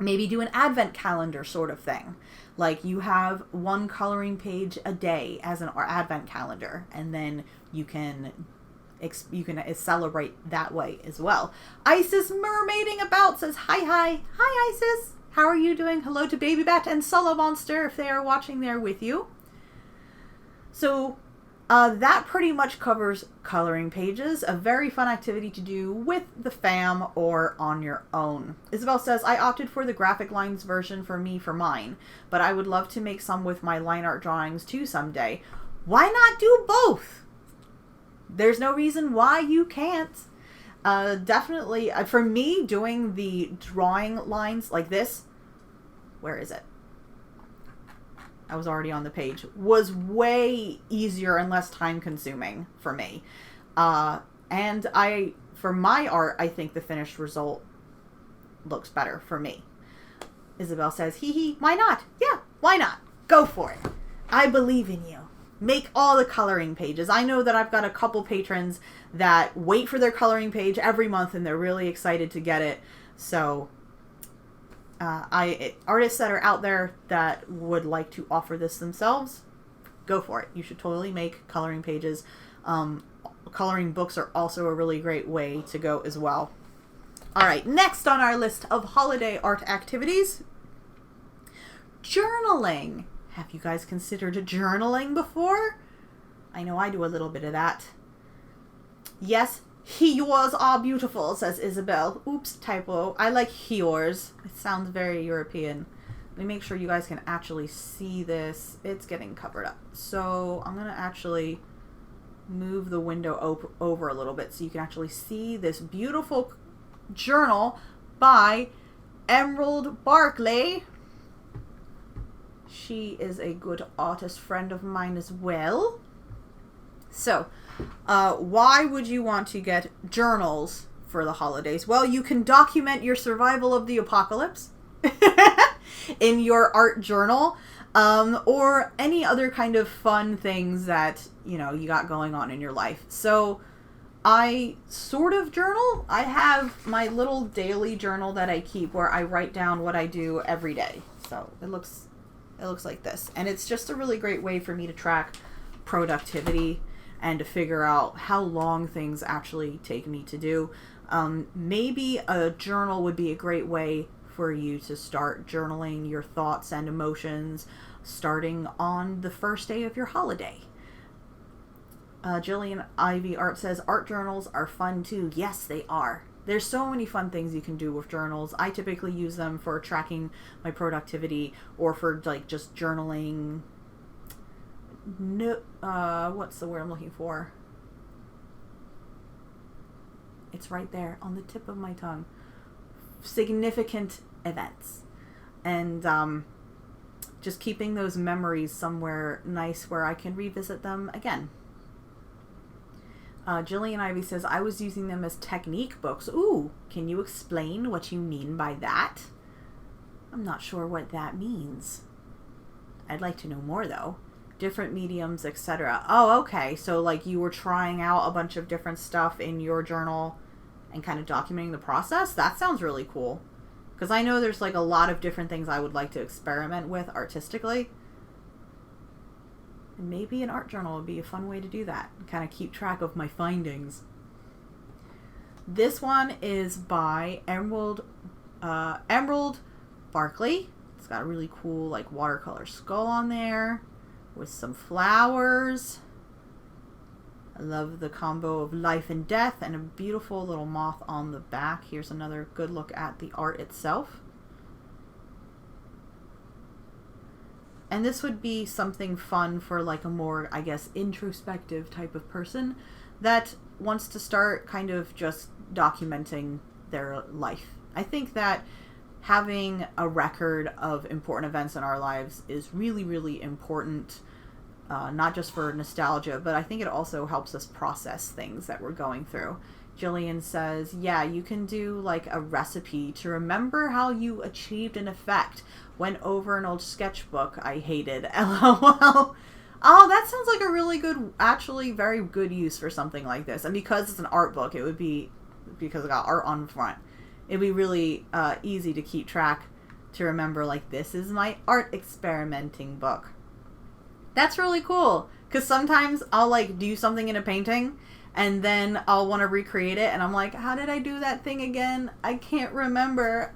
A: maybe do an advent calendar sort of thing. Like, you have one coloring page a day as an advent calendar, and then you can celebrate that way as well. Isis Mermaiding About says, hi Isis, how are you doing? Hello to Baby Bat and Solo Monster if they are watching there with you. So that pretty much covers coloring pages, a very fun activity to do with the fam or on your own. Isabel says, I opted for the graphic lines version for mine, but I would love to make some with my line art drawings too someday. Why not do both? There's no reason why you can't. Definitely, for me, doing the drawing lines like this, where is it? I was already on the page, was way easier and less time consuming for me. And for my art, I think the finished result looks better for me. Isabel says, hee, why not? Yeah, why not? Go for it. I believe in you. Make all the coloring pages. I know that I've got a couple patrons that wait for their coloring page every month and they're really excited to get it. So artists that are out there that would like to offer this themselves, go for it. You should totally make coloring pages. Coloring books are also a really great way to go as well. All right, next on our list of holiday art activities, journaling. Have you guys considered journaling before? I know I do a little bit of that. Yes, yours are beautiful, says Isabel. Oops, typo. I like yours. It sounds very European. Let me make sure you guys can actually see this. It's getting covered up. So I'm going to actually move the window over a little bit so you can actually see this beautiful journal by Emerald Barclay. She is a good artist friend of mine as well. So, why would you want to get journals for the holidays? Well, you can document your survival of the apocalypse in your art journal, or any other kind of fun things that, you got going on in your life. So, I sort of journal. I have my little daily journal that I keep where I write down what I do every day. So, it looks like this. And it's just a really great way for me to track productivity and to figure out how long things actually take me to do. Maybe a journal would be a great way for you to start journaling your thoughts and emotions starting on the first day of your holiday. Jillian Ivy Art says, art journals are fun too. Yes, they are. There's so many fun things you can do with journals. I typically use them for tracking my productivity or for like just journaling. No, what's the word I'm looking for? It's right there on the tip of my tongue. Significant events. And just keeping those memories somewhere nice where I can revisit them again. Jillian Ivy says, I was using them as technique books. Ooh, can you explain what you mean by that? I'm not sure what that means. I'd like to know more though. Different mediums, etc. Oh, okay. So like you were trying out a bunch of different stuff in your journal and kind of documenting the process? That sounds really cool. Because I know there's like a lot of different things I would like to experiment with artistically. And maybe an art journal would be a fun way to do that. Kind of keep track of my findings. This one is by Emerald Barkley. It's got a really cool like watercolor skull on there with some flowers. I love the combo of life and death and a beautiful little moth on the back. Here's another good look at the art itself. And this would be something fun for like a more, I guess, introspective type of person that wants to start kind of just documenting their life. I think that having a record of important events in our lives is really, really important, not just for nostalgia, but I think it also helps us process things that we're going through. Jillian says, yeah, you can do like a recipe to remember how you achieved an effect. Went over an old sketchbook I hated. LOL. Oh, that sounds like a really good, actually very good use for something like this. And because it's an art book, it would be, because it got art on the front, it'd be really easy to keep track, to remember like, this is my art experimenting book. That's really cool. Because sometimes I'll like do something in a painting and then I'll want to recreate it and I'm like, how did I do that thing again? I can't remember.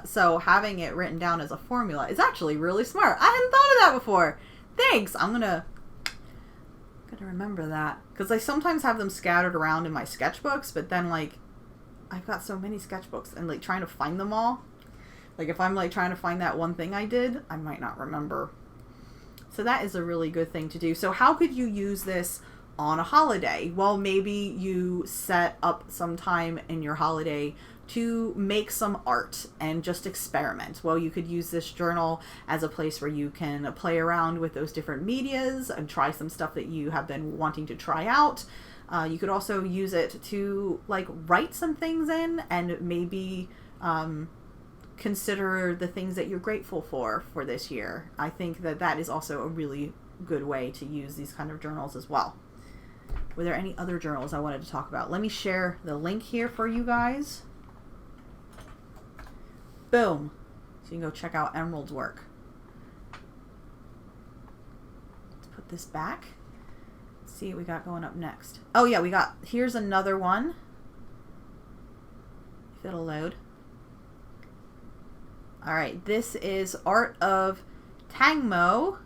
A: So having it written down as a formula is actually really smart. I hadn't thought of that before. Thanks. I'm gonna remember that. Because I sometimes have them scattered around in my sketchbooks, but then like I've got so many sketchbooks and like trying to find them all. Like if I'm like trying to find that one thing I did, I might not remember. So that is a really good thing to do. So how could you use this on a holiday? Well, maybe you set up some time in your holiday to make some art and just experiment. Well, you could use this journal as a place where you can play around with those different medias and try some stuff that you have been wanting to try out. You could also use it to like write some things in and maybe consider the things that you're grateful for this year. I think that that is also a really good way to use these kind of journals as well. Were there any other journals I wanted to talk about? Let me share the link here for you guys. Boom. So you can go check out Emerald's work. Let's put this back. Let's see what we got going up next. Oh yeah, here's another one. If it'll load. Alright, this is art of TANGMO.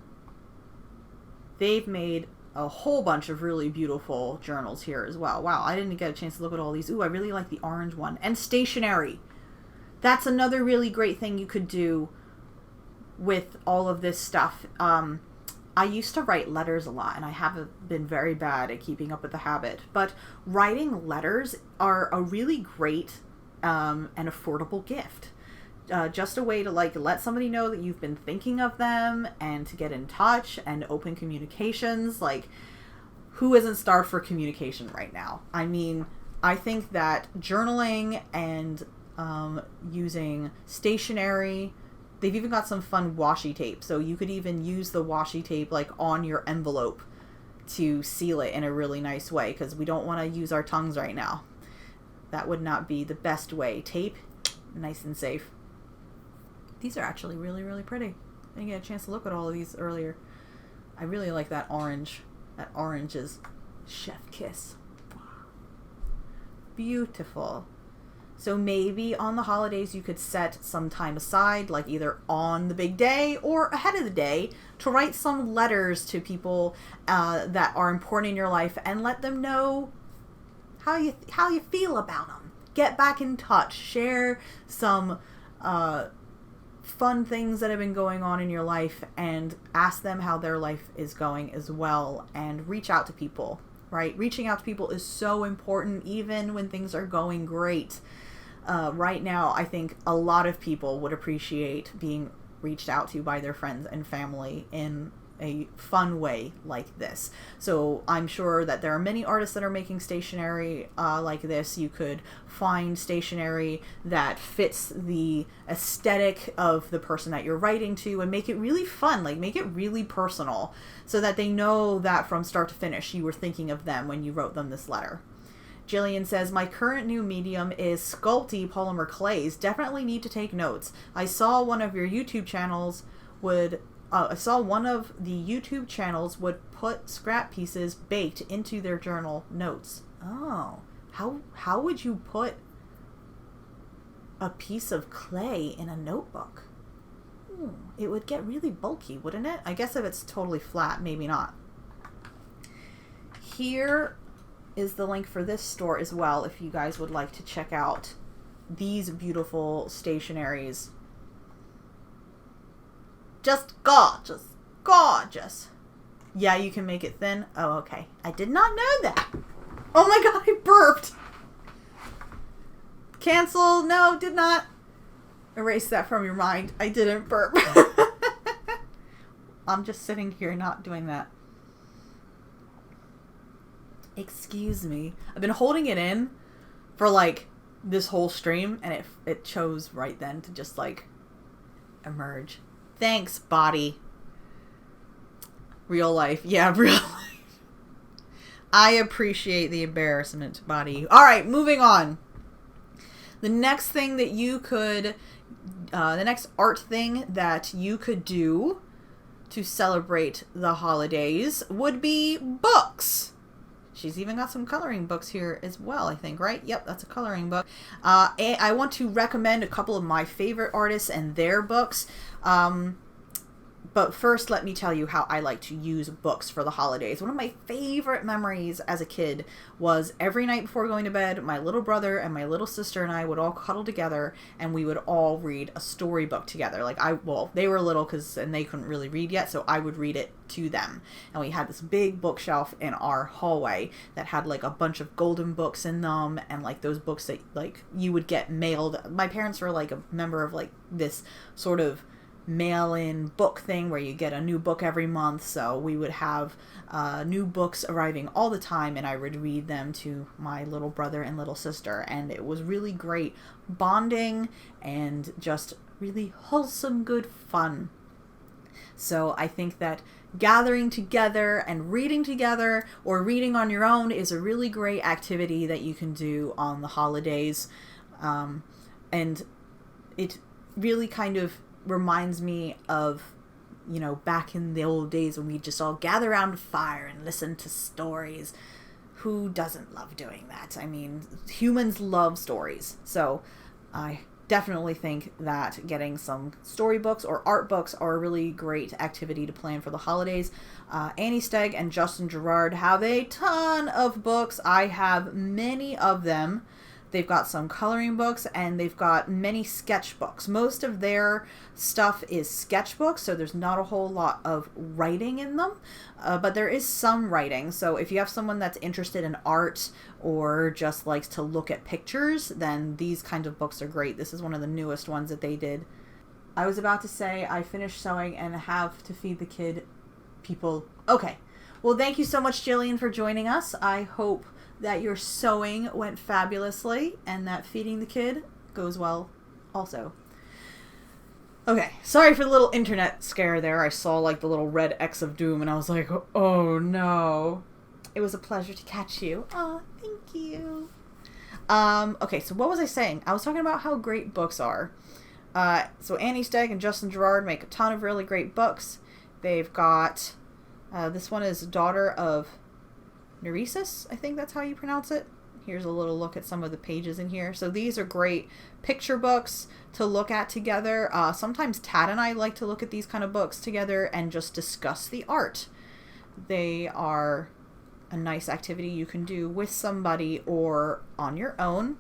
A: They've made a whole bunch of really beautiful journals here as well. Wow, I didn't get a chance to look at all these. Ooh, I really like the orange one. And stationery. That's another really great thing you could do with all of this stuff. I used to write letters a lot, and I haven't been very bad at keeping up with the habit. But writing letters are a really great and affordable gift. Just a way to like let somebody know that you've been thinking of them and to get in touch and open communications. Like, who isn't starved for communication right now? I mean, I think that journaling and using stationery, they've even got some fun washi tape. So you could even use the washi tape like on your envelope to seal it in a really nice way, because we don't want to use our tongues right now. That would not be the best way. Tape, nice and safe. These are actually really, really pretty. I didn't get a chance to look at all of these earlier. I really like that orange. That orange is chef kiss. Beautiful. So maybe on the holidays you could set some time aside, like either on the big day or ahead of the day, to write some letters to people that are important in your life and let them know how you feel about them. Get back in touch. Share some fun things that have been going on in your life and ask them how their life is going as well, and reach out to people, right? Reaching out to people is so important even when things are going great. Right now, I think a lot of people would appreciate being reached out to by their friends and family in a fun way like this. So I'm sure that there are many artists that are making stationery like this. You could find stationery that fits the aesthetic of the person that you're writing to and make it really fun, like make it really personal, so that they know that from start to finish you were thinking of them when you wrote them this letter. Jillian says, my current new medium is sculpty polymer clays. Definitely need to take notes. I saw one of your YouTube channels would put scrap pieces baked into their journal notes. Oh, how would you put a piece of clay in a notebook? It would get really bulky, wouldn't it? I guess if it's totally flat, maybe not. Here is the link for this store as well if you guys would like to check out these beautiful stationaries. Just gorgeous. Gorgeous. Yeah, you can make it thin. Oh, okay. I did not know that. Oh my god, I burped. Cancel. No, did not. Erase that from your mind. I didn't burp. I'm just sitting here not doing that. Excuse me. I've been holding it in for like this whole stream, and it chose right then to just like emerge. Thanks, body. Real life. Yeah, real life. I appreciate the embarrassment, body. All right, moving on. The next thing that you could, the next art thing that you could do to celebrate the holidays would be books. She's even got some coloring books here as well, I think, right? Yep, that's a coloring book. I want to recommend a couple of my favorite artists and their books. But first, let me tell you how I like to use books for the holidays. One of my favorite memories as a kid was every night before going to bed, my little brother and my little sister and I would all cuddle together and we would all read a storybook together. Well, they were little and they couldn't really read yet, so I would read it to them. And we had this big bookshelf in our hallway that had like a bunch of golden books in them, and like those books that like you would get mailed. My parents were like a member of like this sort of mail-in book thing where you get a new book every month, so we would have new books arriving all the time, and I would read them to my little brother and little sister, and it was really great bonding and just really wholesome good fun. So I think that gathering together and reading together or reading on your own is a really great activity that you can do on the holidays, and it really kind of reminds me of, you know, back in the old days when we just all gather around a fire and listen to stories. Who doesn't love doing that? I mean, humans love stories. So I definitely think that getting some storybooks or art books are a really great activity to plan for the holidays. Annie Stegg and Justin Gerard have a ton of books. I have many of them. They've got some coloring books and they've got many sketchbooks. Most of their stuff is sketchbooks, so there's not a whole lot of writing in them, but there is some writing. So if you have someone that's interested in art or just likes to look at pictures, then these kinds of books are great. This is one of the newest ones that they did. I was about to say I finished sewing and have to feed the kid people. Okay. Well, thank you so much, Jillian, for joining us. I hope that your sewing went fabulously and that feeding the kid goes well also. Okay, sorry for the little internet scare there. I saw like the little red X of doom and I was like, oh no. It was a pleasure to catch you. Oh, thank you. Okay, so what was I saying? I was talking about how great books are. So Annie Stegg and Justin Gerard make a ton of really great books. They've got, this one is Daughter of Neresis, I think that's how you pronounce it. Here's a little look at some of the pages in here. So these are great picture books to look at together. Sometimes Tad and I like to look at these kind of books together and just discuss the art. They are a nice activity you can do with somebody or on your own.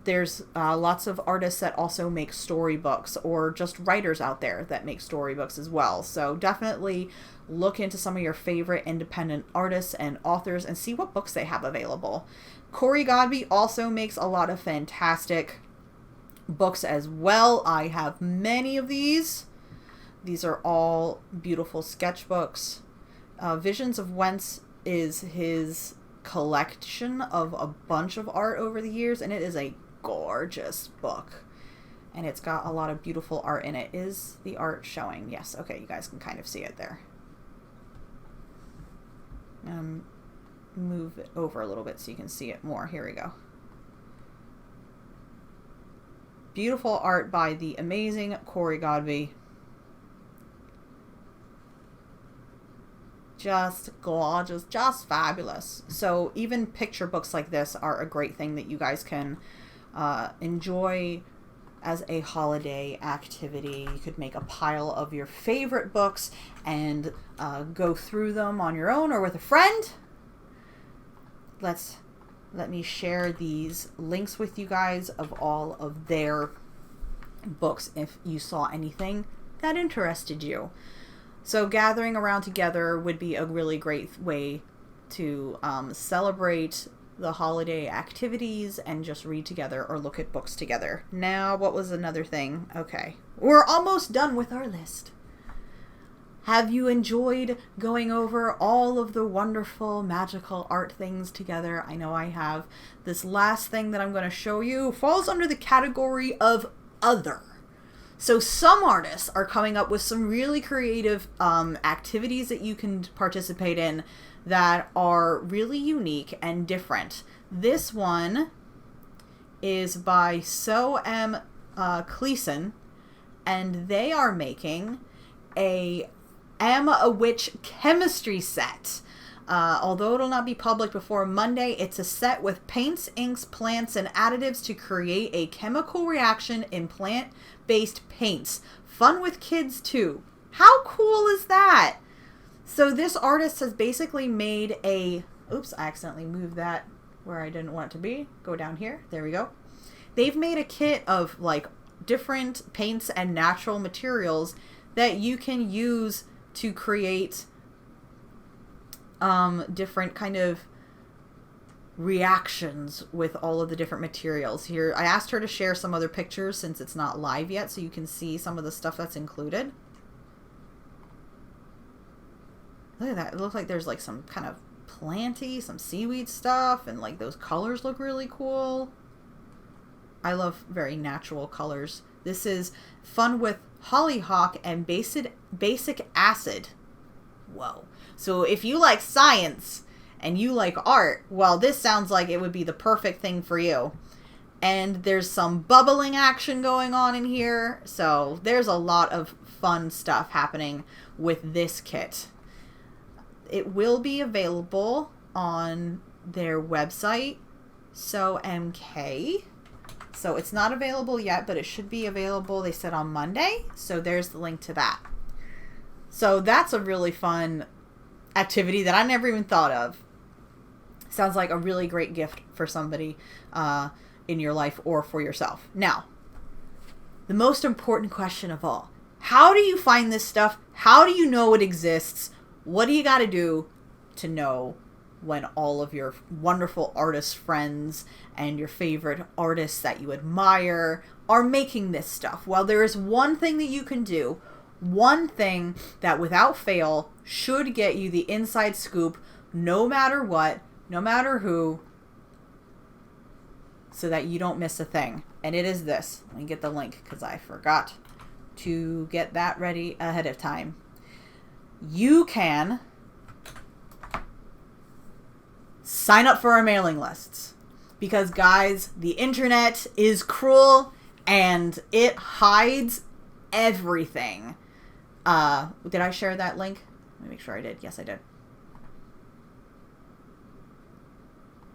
A: There's lots of artists that also make storybooks, or just writers out there that make storybooks as well. So definitely look into some of your favorite independent artists and authors and see what books they have available. CORY GODBEY also makes a lot of fantastic books as well. I have many of these. These are all beautiful sketchbooks. Visions of Whence is his collection of a bunch of art over the years, and it is a gorgeous book, and it's got a lot of beautiful art in it. Is the art showing? Yes. Okay, you guys can kind of see it there. Move it over a little bit so you can see it more. Here we go. Beautiful art by the amazing CORY GODBEY. Just gorgeous, just fabulous. So even picture books like this are a great thing that you guys can enjoy as a holiday activity. You could make a pile of your favorite books and go through them on your own or with a friend. Let me share these links with you guys of all of their books if you saw anything that interested you. So gathering around together would be a really great way to celebrate the holiday activities and just read together or look at books together. Now, what was another thing? Okay, we're almost done with our list. Have you enjoyed going over all of the wonderful magical art things together? I know I have. This last thing that I'm going to show you falls under the category of other. So some artists are coming up with some really creative activities that you can participate in that are really unique and different. This one is by So M. Cleason, and they are making a Am a Witch chemistry set. Although it'll not be public before Monday, it's a set with paints, inks, plants, and additives to create a chemical reaction in plant-based paints. Fun with kids too. How cool is that? So this artist has basically made a... Oops, I accidentally moved that where I didn't want it to be. Go down here. There we go. They've made a kit of like different paints and natural materials that you can use to create different kind of reactions with all of the different materials. Here, I asked her to share some other pictures since it's not live yet, so you can see some of the stuff that's included. Look at that. It looks like there's like some kind of planty, some seaweed stuff, and like those colors look really cool. I love very natural colors. This is Fun with Hollyhock and Basic Acid. Whoa. So if you like science and you like art, well, this sounds like it would be the perfect thing for you. And there's some bubbling action going on in here. So there's a lot of fun stuff happening with this kit. It will be available on their website, So MK. So it's not available yet, but it should be available, they said, on Monday. So there's the link to that. So that's a really fun activity that I never even thought of. Sounds like a really great gift for somebody in your life or for yourself. Now, the most important question of all. How do you find this stuff? How do you know it exists? What do you got to do to know when all of your wonderful artist friends and your favorite artists that you admire are making this stuff? Well, there is one thing that you can do. One thing that without fail should get you the inside scoop no matter what, no matter who, so that you don't miss a thing. And it is this. Let me get the link because I forgot to get that ready ahead of time. You can sign up for our mailing lists because, guys, the internet is cruel and it hides everything. Did I share that link? Let me make sure I did. Yes, I did.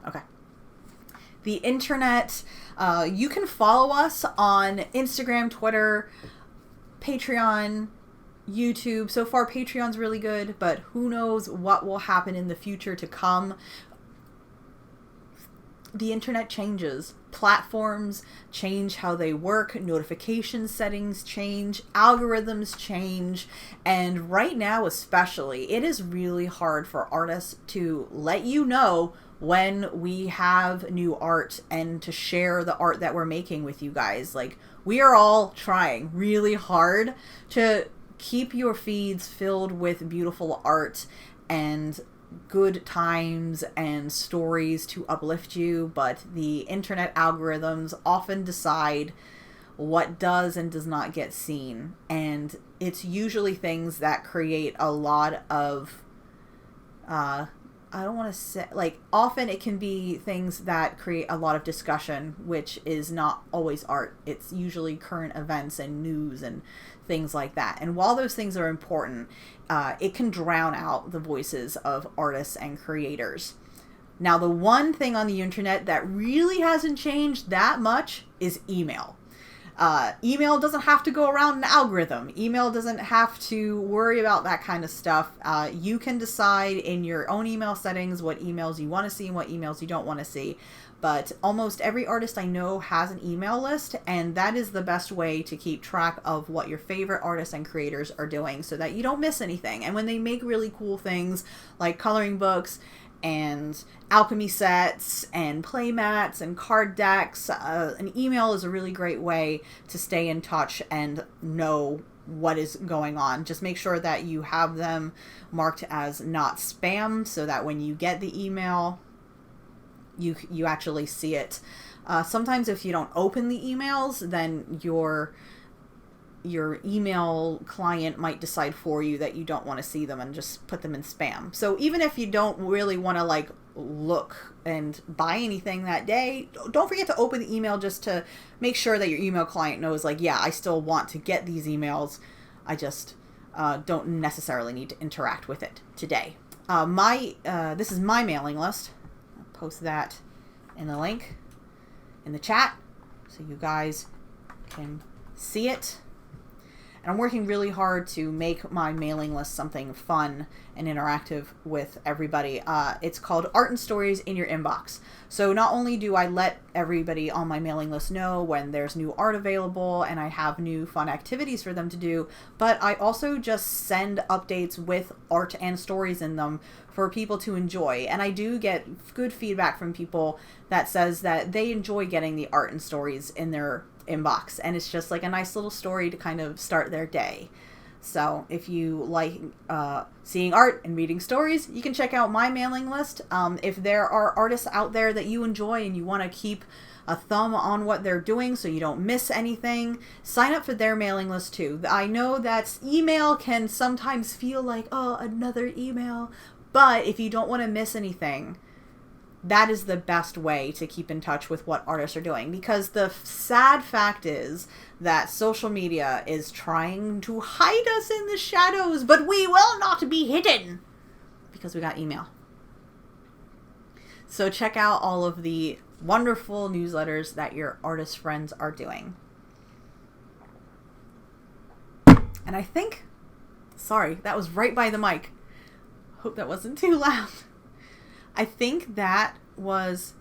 A: Okay. the internet. You can follow us on Instagram, Twitter, Patreon, YouTube. So far, Patreon's really good, but who knows what will happen in the future to come. The internet changes. Platforms change how they work. Notification settings change. Algorithms change. And right now especially, it is really hard for artists to let you know when we have new art and to share the art that we're making with you guys. Like, we are all trying really hard to keep your feeds filled with beautiful art and good times and stories to uplift you, but the internet algorithms often decide what does and does not get seen, and it's usually things that create a lot of I don't want to say, like, often it can be things that create a lot of discussion, which is not always art. It's usually current events and news and things like that. And while those things are important, it can drown out the voices of artists and creators. Now, the one thing on the internet that really hasn't changed that much is email. Email doesn't have to go around an algorithm. Email doesn't have to worry about that kind of stuff. You can decide in your own email settings what emails you want to see and what emails you don't want to see. But almost every artist I know has an email list, and that is the best way to keep track of what your favorite artists and creators are doing so that you don't miss anything. And when they make really cool things like coloring books and alchemy sets and playmats and card decks, an email is a really great way to stay in touch and know what is going on. Just make sure that you have them marked as not spam so that when you get the email, you actually see it. Sometimes if you don't open the emails, then your email client might decide for you that you don't want to see them and just put them in spam. So even if you don't really want to like look and buy anything that day, don't forget to open the email just to make sure that your email client knows, like, yeah, I still want to get these emails. I just don't necessarily need to interact with it today. This is my mailing list. I'll post that in the link in the chat so you guys can see it. And I'm working really hard to make my mailing list something fun and interactive with everybody. It's called Art and Stories in Your Inbox. So not only do I let everybody on my mailing list know when there's new art available and I have new fun activities for them to do, but I also just send updates with art and stories in them for people to enjoy. And I do get good feedback from people that says that they enjoy getting the art and stories in their inbox, and it's just like a nice little story to kind of start their day. So if you like seeing art and reading stories, you can check out my mailing list. If there are artists out there that you enjoy and you want to keep a thumb on what they're doing so you don't miss anything, sign up for their mailing list too. I know that email can sometimes feel like, oh, another email, but if you don't want to miss anything, that is the best way to keep in touch with what artists are doing, because the sad fact is that social media is trying to hide us in the shadows, but we will not be hidden because we got email. So check out all of the wonderful newsletters that your artist friends are doing. And I think, sorry, that was right by the mic. Hope that wasn't too loud. I think that was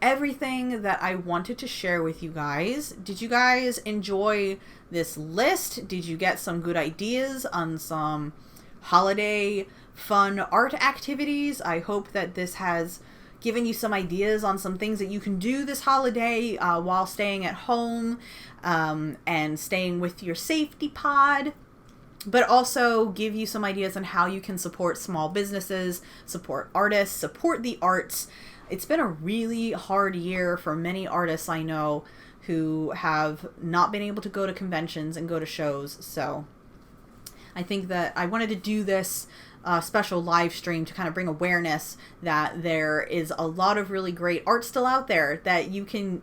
A: everything that I wanted to share with you guys. Did you guys enjoy this list? Did you get some good ideas on some holiday fun art activities? I hope that this has given you some ideas on some things that you can do this holiday while staying at home and staying with your safety pod, but also give you some ideas on how you can support small businesses, support artists, support the arts. It's been a really hard year for many artists I know who have not been able to go to conventions and go to shows. So I think that I wanted to do this special live stream to kind of bring awareness that there is a lot of really great art still out there that you can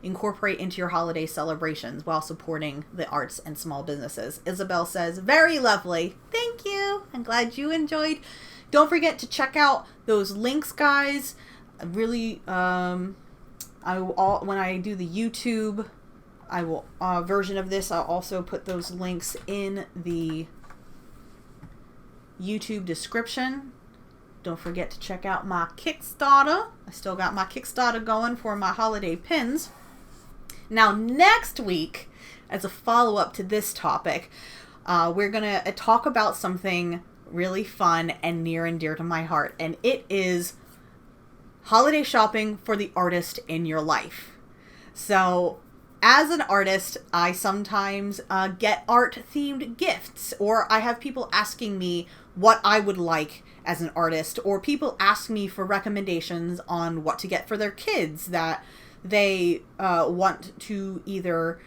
A: incorporate into your holiday celebrations while supporting the arts and small businesses. Isabel says, very lovely. Thank you. I'm glad you enjoyed. Don't forget to check out those links, guys. Really When I do the YouTube, I will version of this, I'll also put those links in the YouTube description. Don't forget to check out my Kickstarter. I still got my Kickstarter going for my holiday pins. Now, next week, as a follow-up to this topic, we're going to talk about something really fun and near and dear to my heart, and it is holiday shopping for the artist in your life. So, as an artist, I sometimes get art-themed gifts, or I have people asking me what I would like as an artist, or people ask me for recommendations on what to get for their kids that they want to either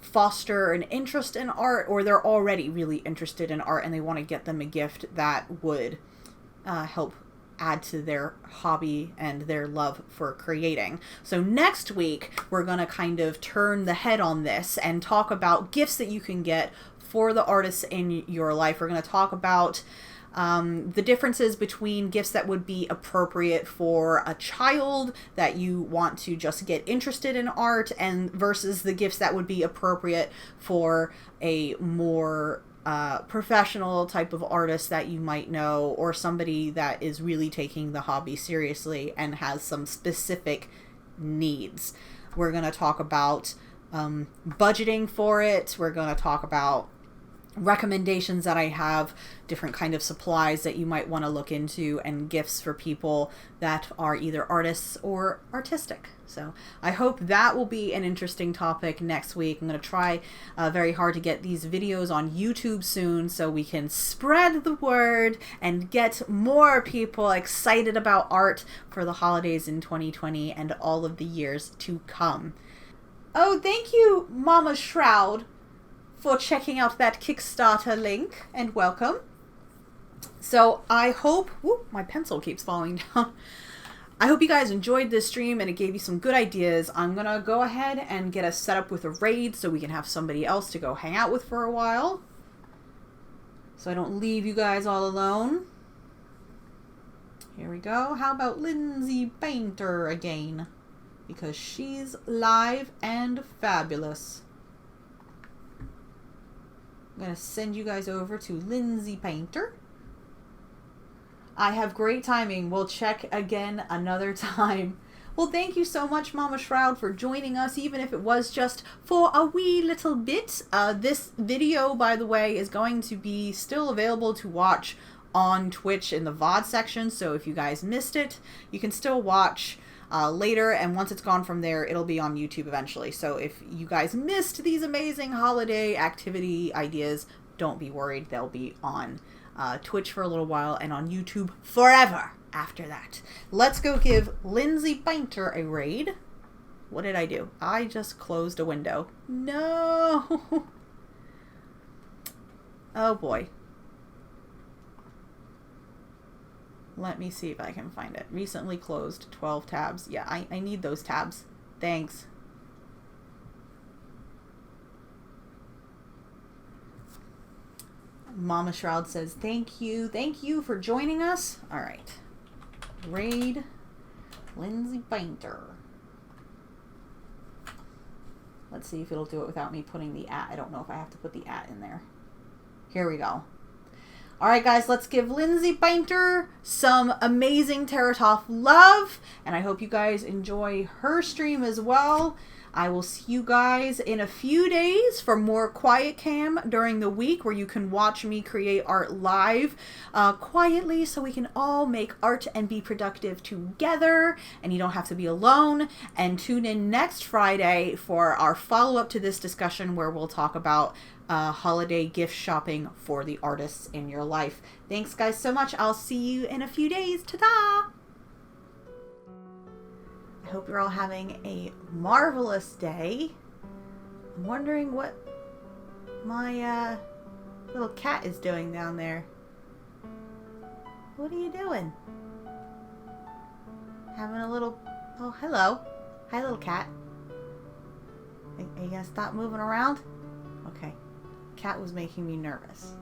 A: foster an interest in art, or they're already really interested in art and they want to get them a gift that would help add to their hobby and their love for creating. So next week, we're going to kind of turn the head on this and talk about gifts that you can get for the artists in your life. We're going to talk about the differences between gifts that would be appropriate for a child that you want to just get interested in art, and versus the gifts that would be appropriate for a more professional type of artist that you might know, or somebody that is really taking the hobby seriously and has some specific needs. We're going to talk about budgeting for it. We're going to talk about recommendations that I have, different kind of supplies that you might want to look into, and gifts for people that are either artists or artistic. So I hope that will be an interesting topic next week. I'm going to try very hard to get these videos on YouTube soon so we can spread the word and get more people excited about art for the holidays in 2020 and all of the years to come. Oh, thank you, Mama Shroud, for checking out that Kickstarter link, and welcome. So I hope, my pencil keeps falling down. I hope you guys enjoyed this stream and it gave you some good ideas. I'm gonna go ahead and get us set up with a raid so we can have somebody else to go hang out with for a while, so I don't leave you guys all alone. Here we go. How about Lindsay Painter again? Because she's live and fabulous. I'm going to send you guys over to Lindsay Painter. I have great timing. We'll check again another time. Well, thank you so much, Mama Shroud, for joining us, even if it was just for a wee little bit. This video, by the way, is going to be still available to watch on Twitch in the VOD section. So if you guys missed it, you can still watch later, and once it's gone from there, it'll be on YouTube eventually. So if you guys missed these amazing holiday activity ideas, don't be worried. They'll be on Twitch for a little while and on YouTube forever after that. Let's go give Lindsay Painter a raid. What did I do? I just closed a window. No! Oh boy. Let me see if I can find it. Recently closed 12 tabs. Yeah, I need those tabs. Thanks. Mama Shroud says, thank you. Thank you for joining us. All right. Raid Lindsay Painter. Let's see if it'll do it without me putting the @ I don't know if I have to put the @ in there. Here we go. All right, guys, let's give Lindsay Painter some amazing Terratoff love, and I hope you guys enjoy her stream as well. I will see you guys in a few days for more Quiet Cam during the week, where you can watch me create art live quietly, so we can all make art and be productive together, and you don't have to be alone. And tune in next Friday for our follow-up to this discussion, where we'll talk about holiday gift shopping for the artists in your life. Thanks, guys, so much. I'll see you in a few days. Ta-da! I hope you're all having a marvelous day. I'm wondering what my little cat is doing down there. What are you doing? Having a little... Oh, hello. Hi, little cat. Are you gonna stop moving around? Okay. Cat was making me nervous.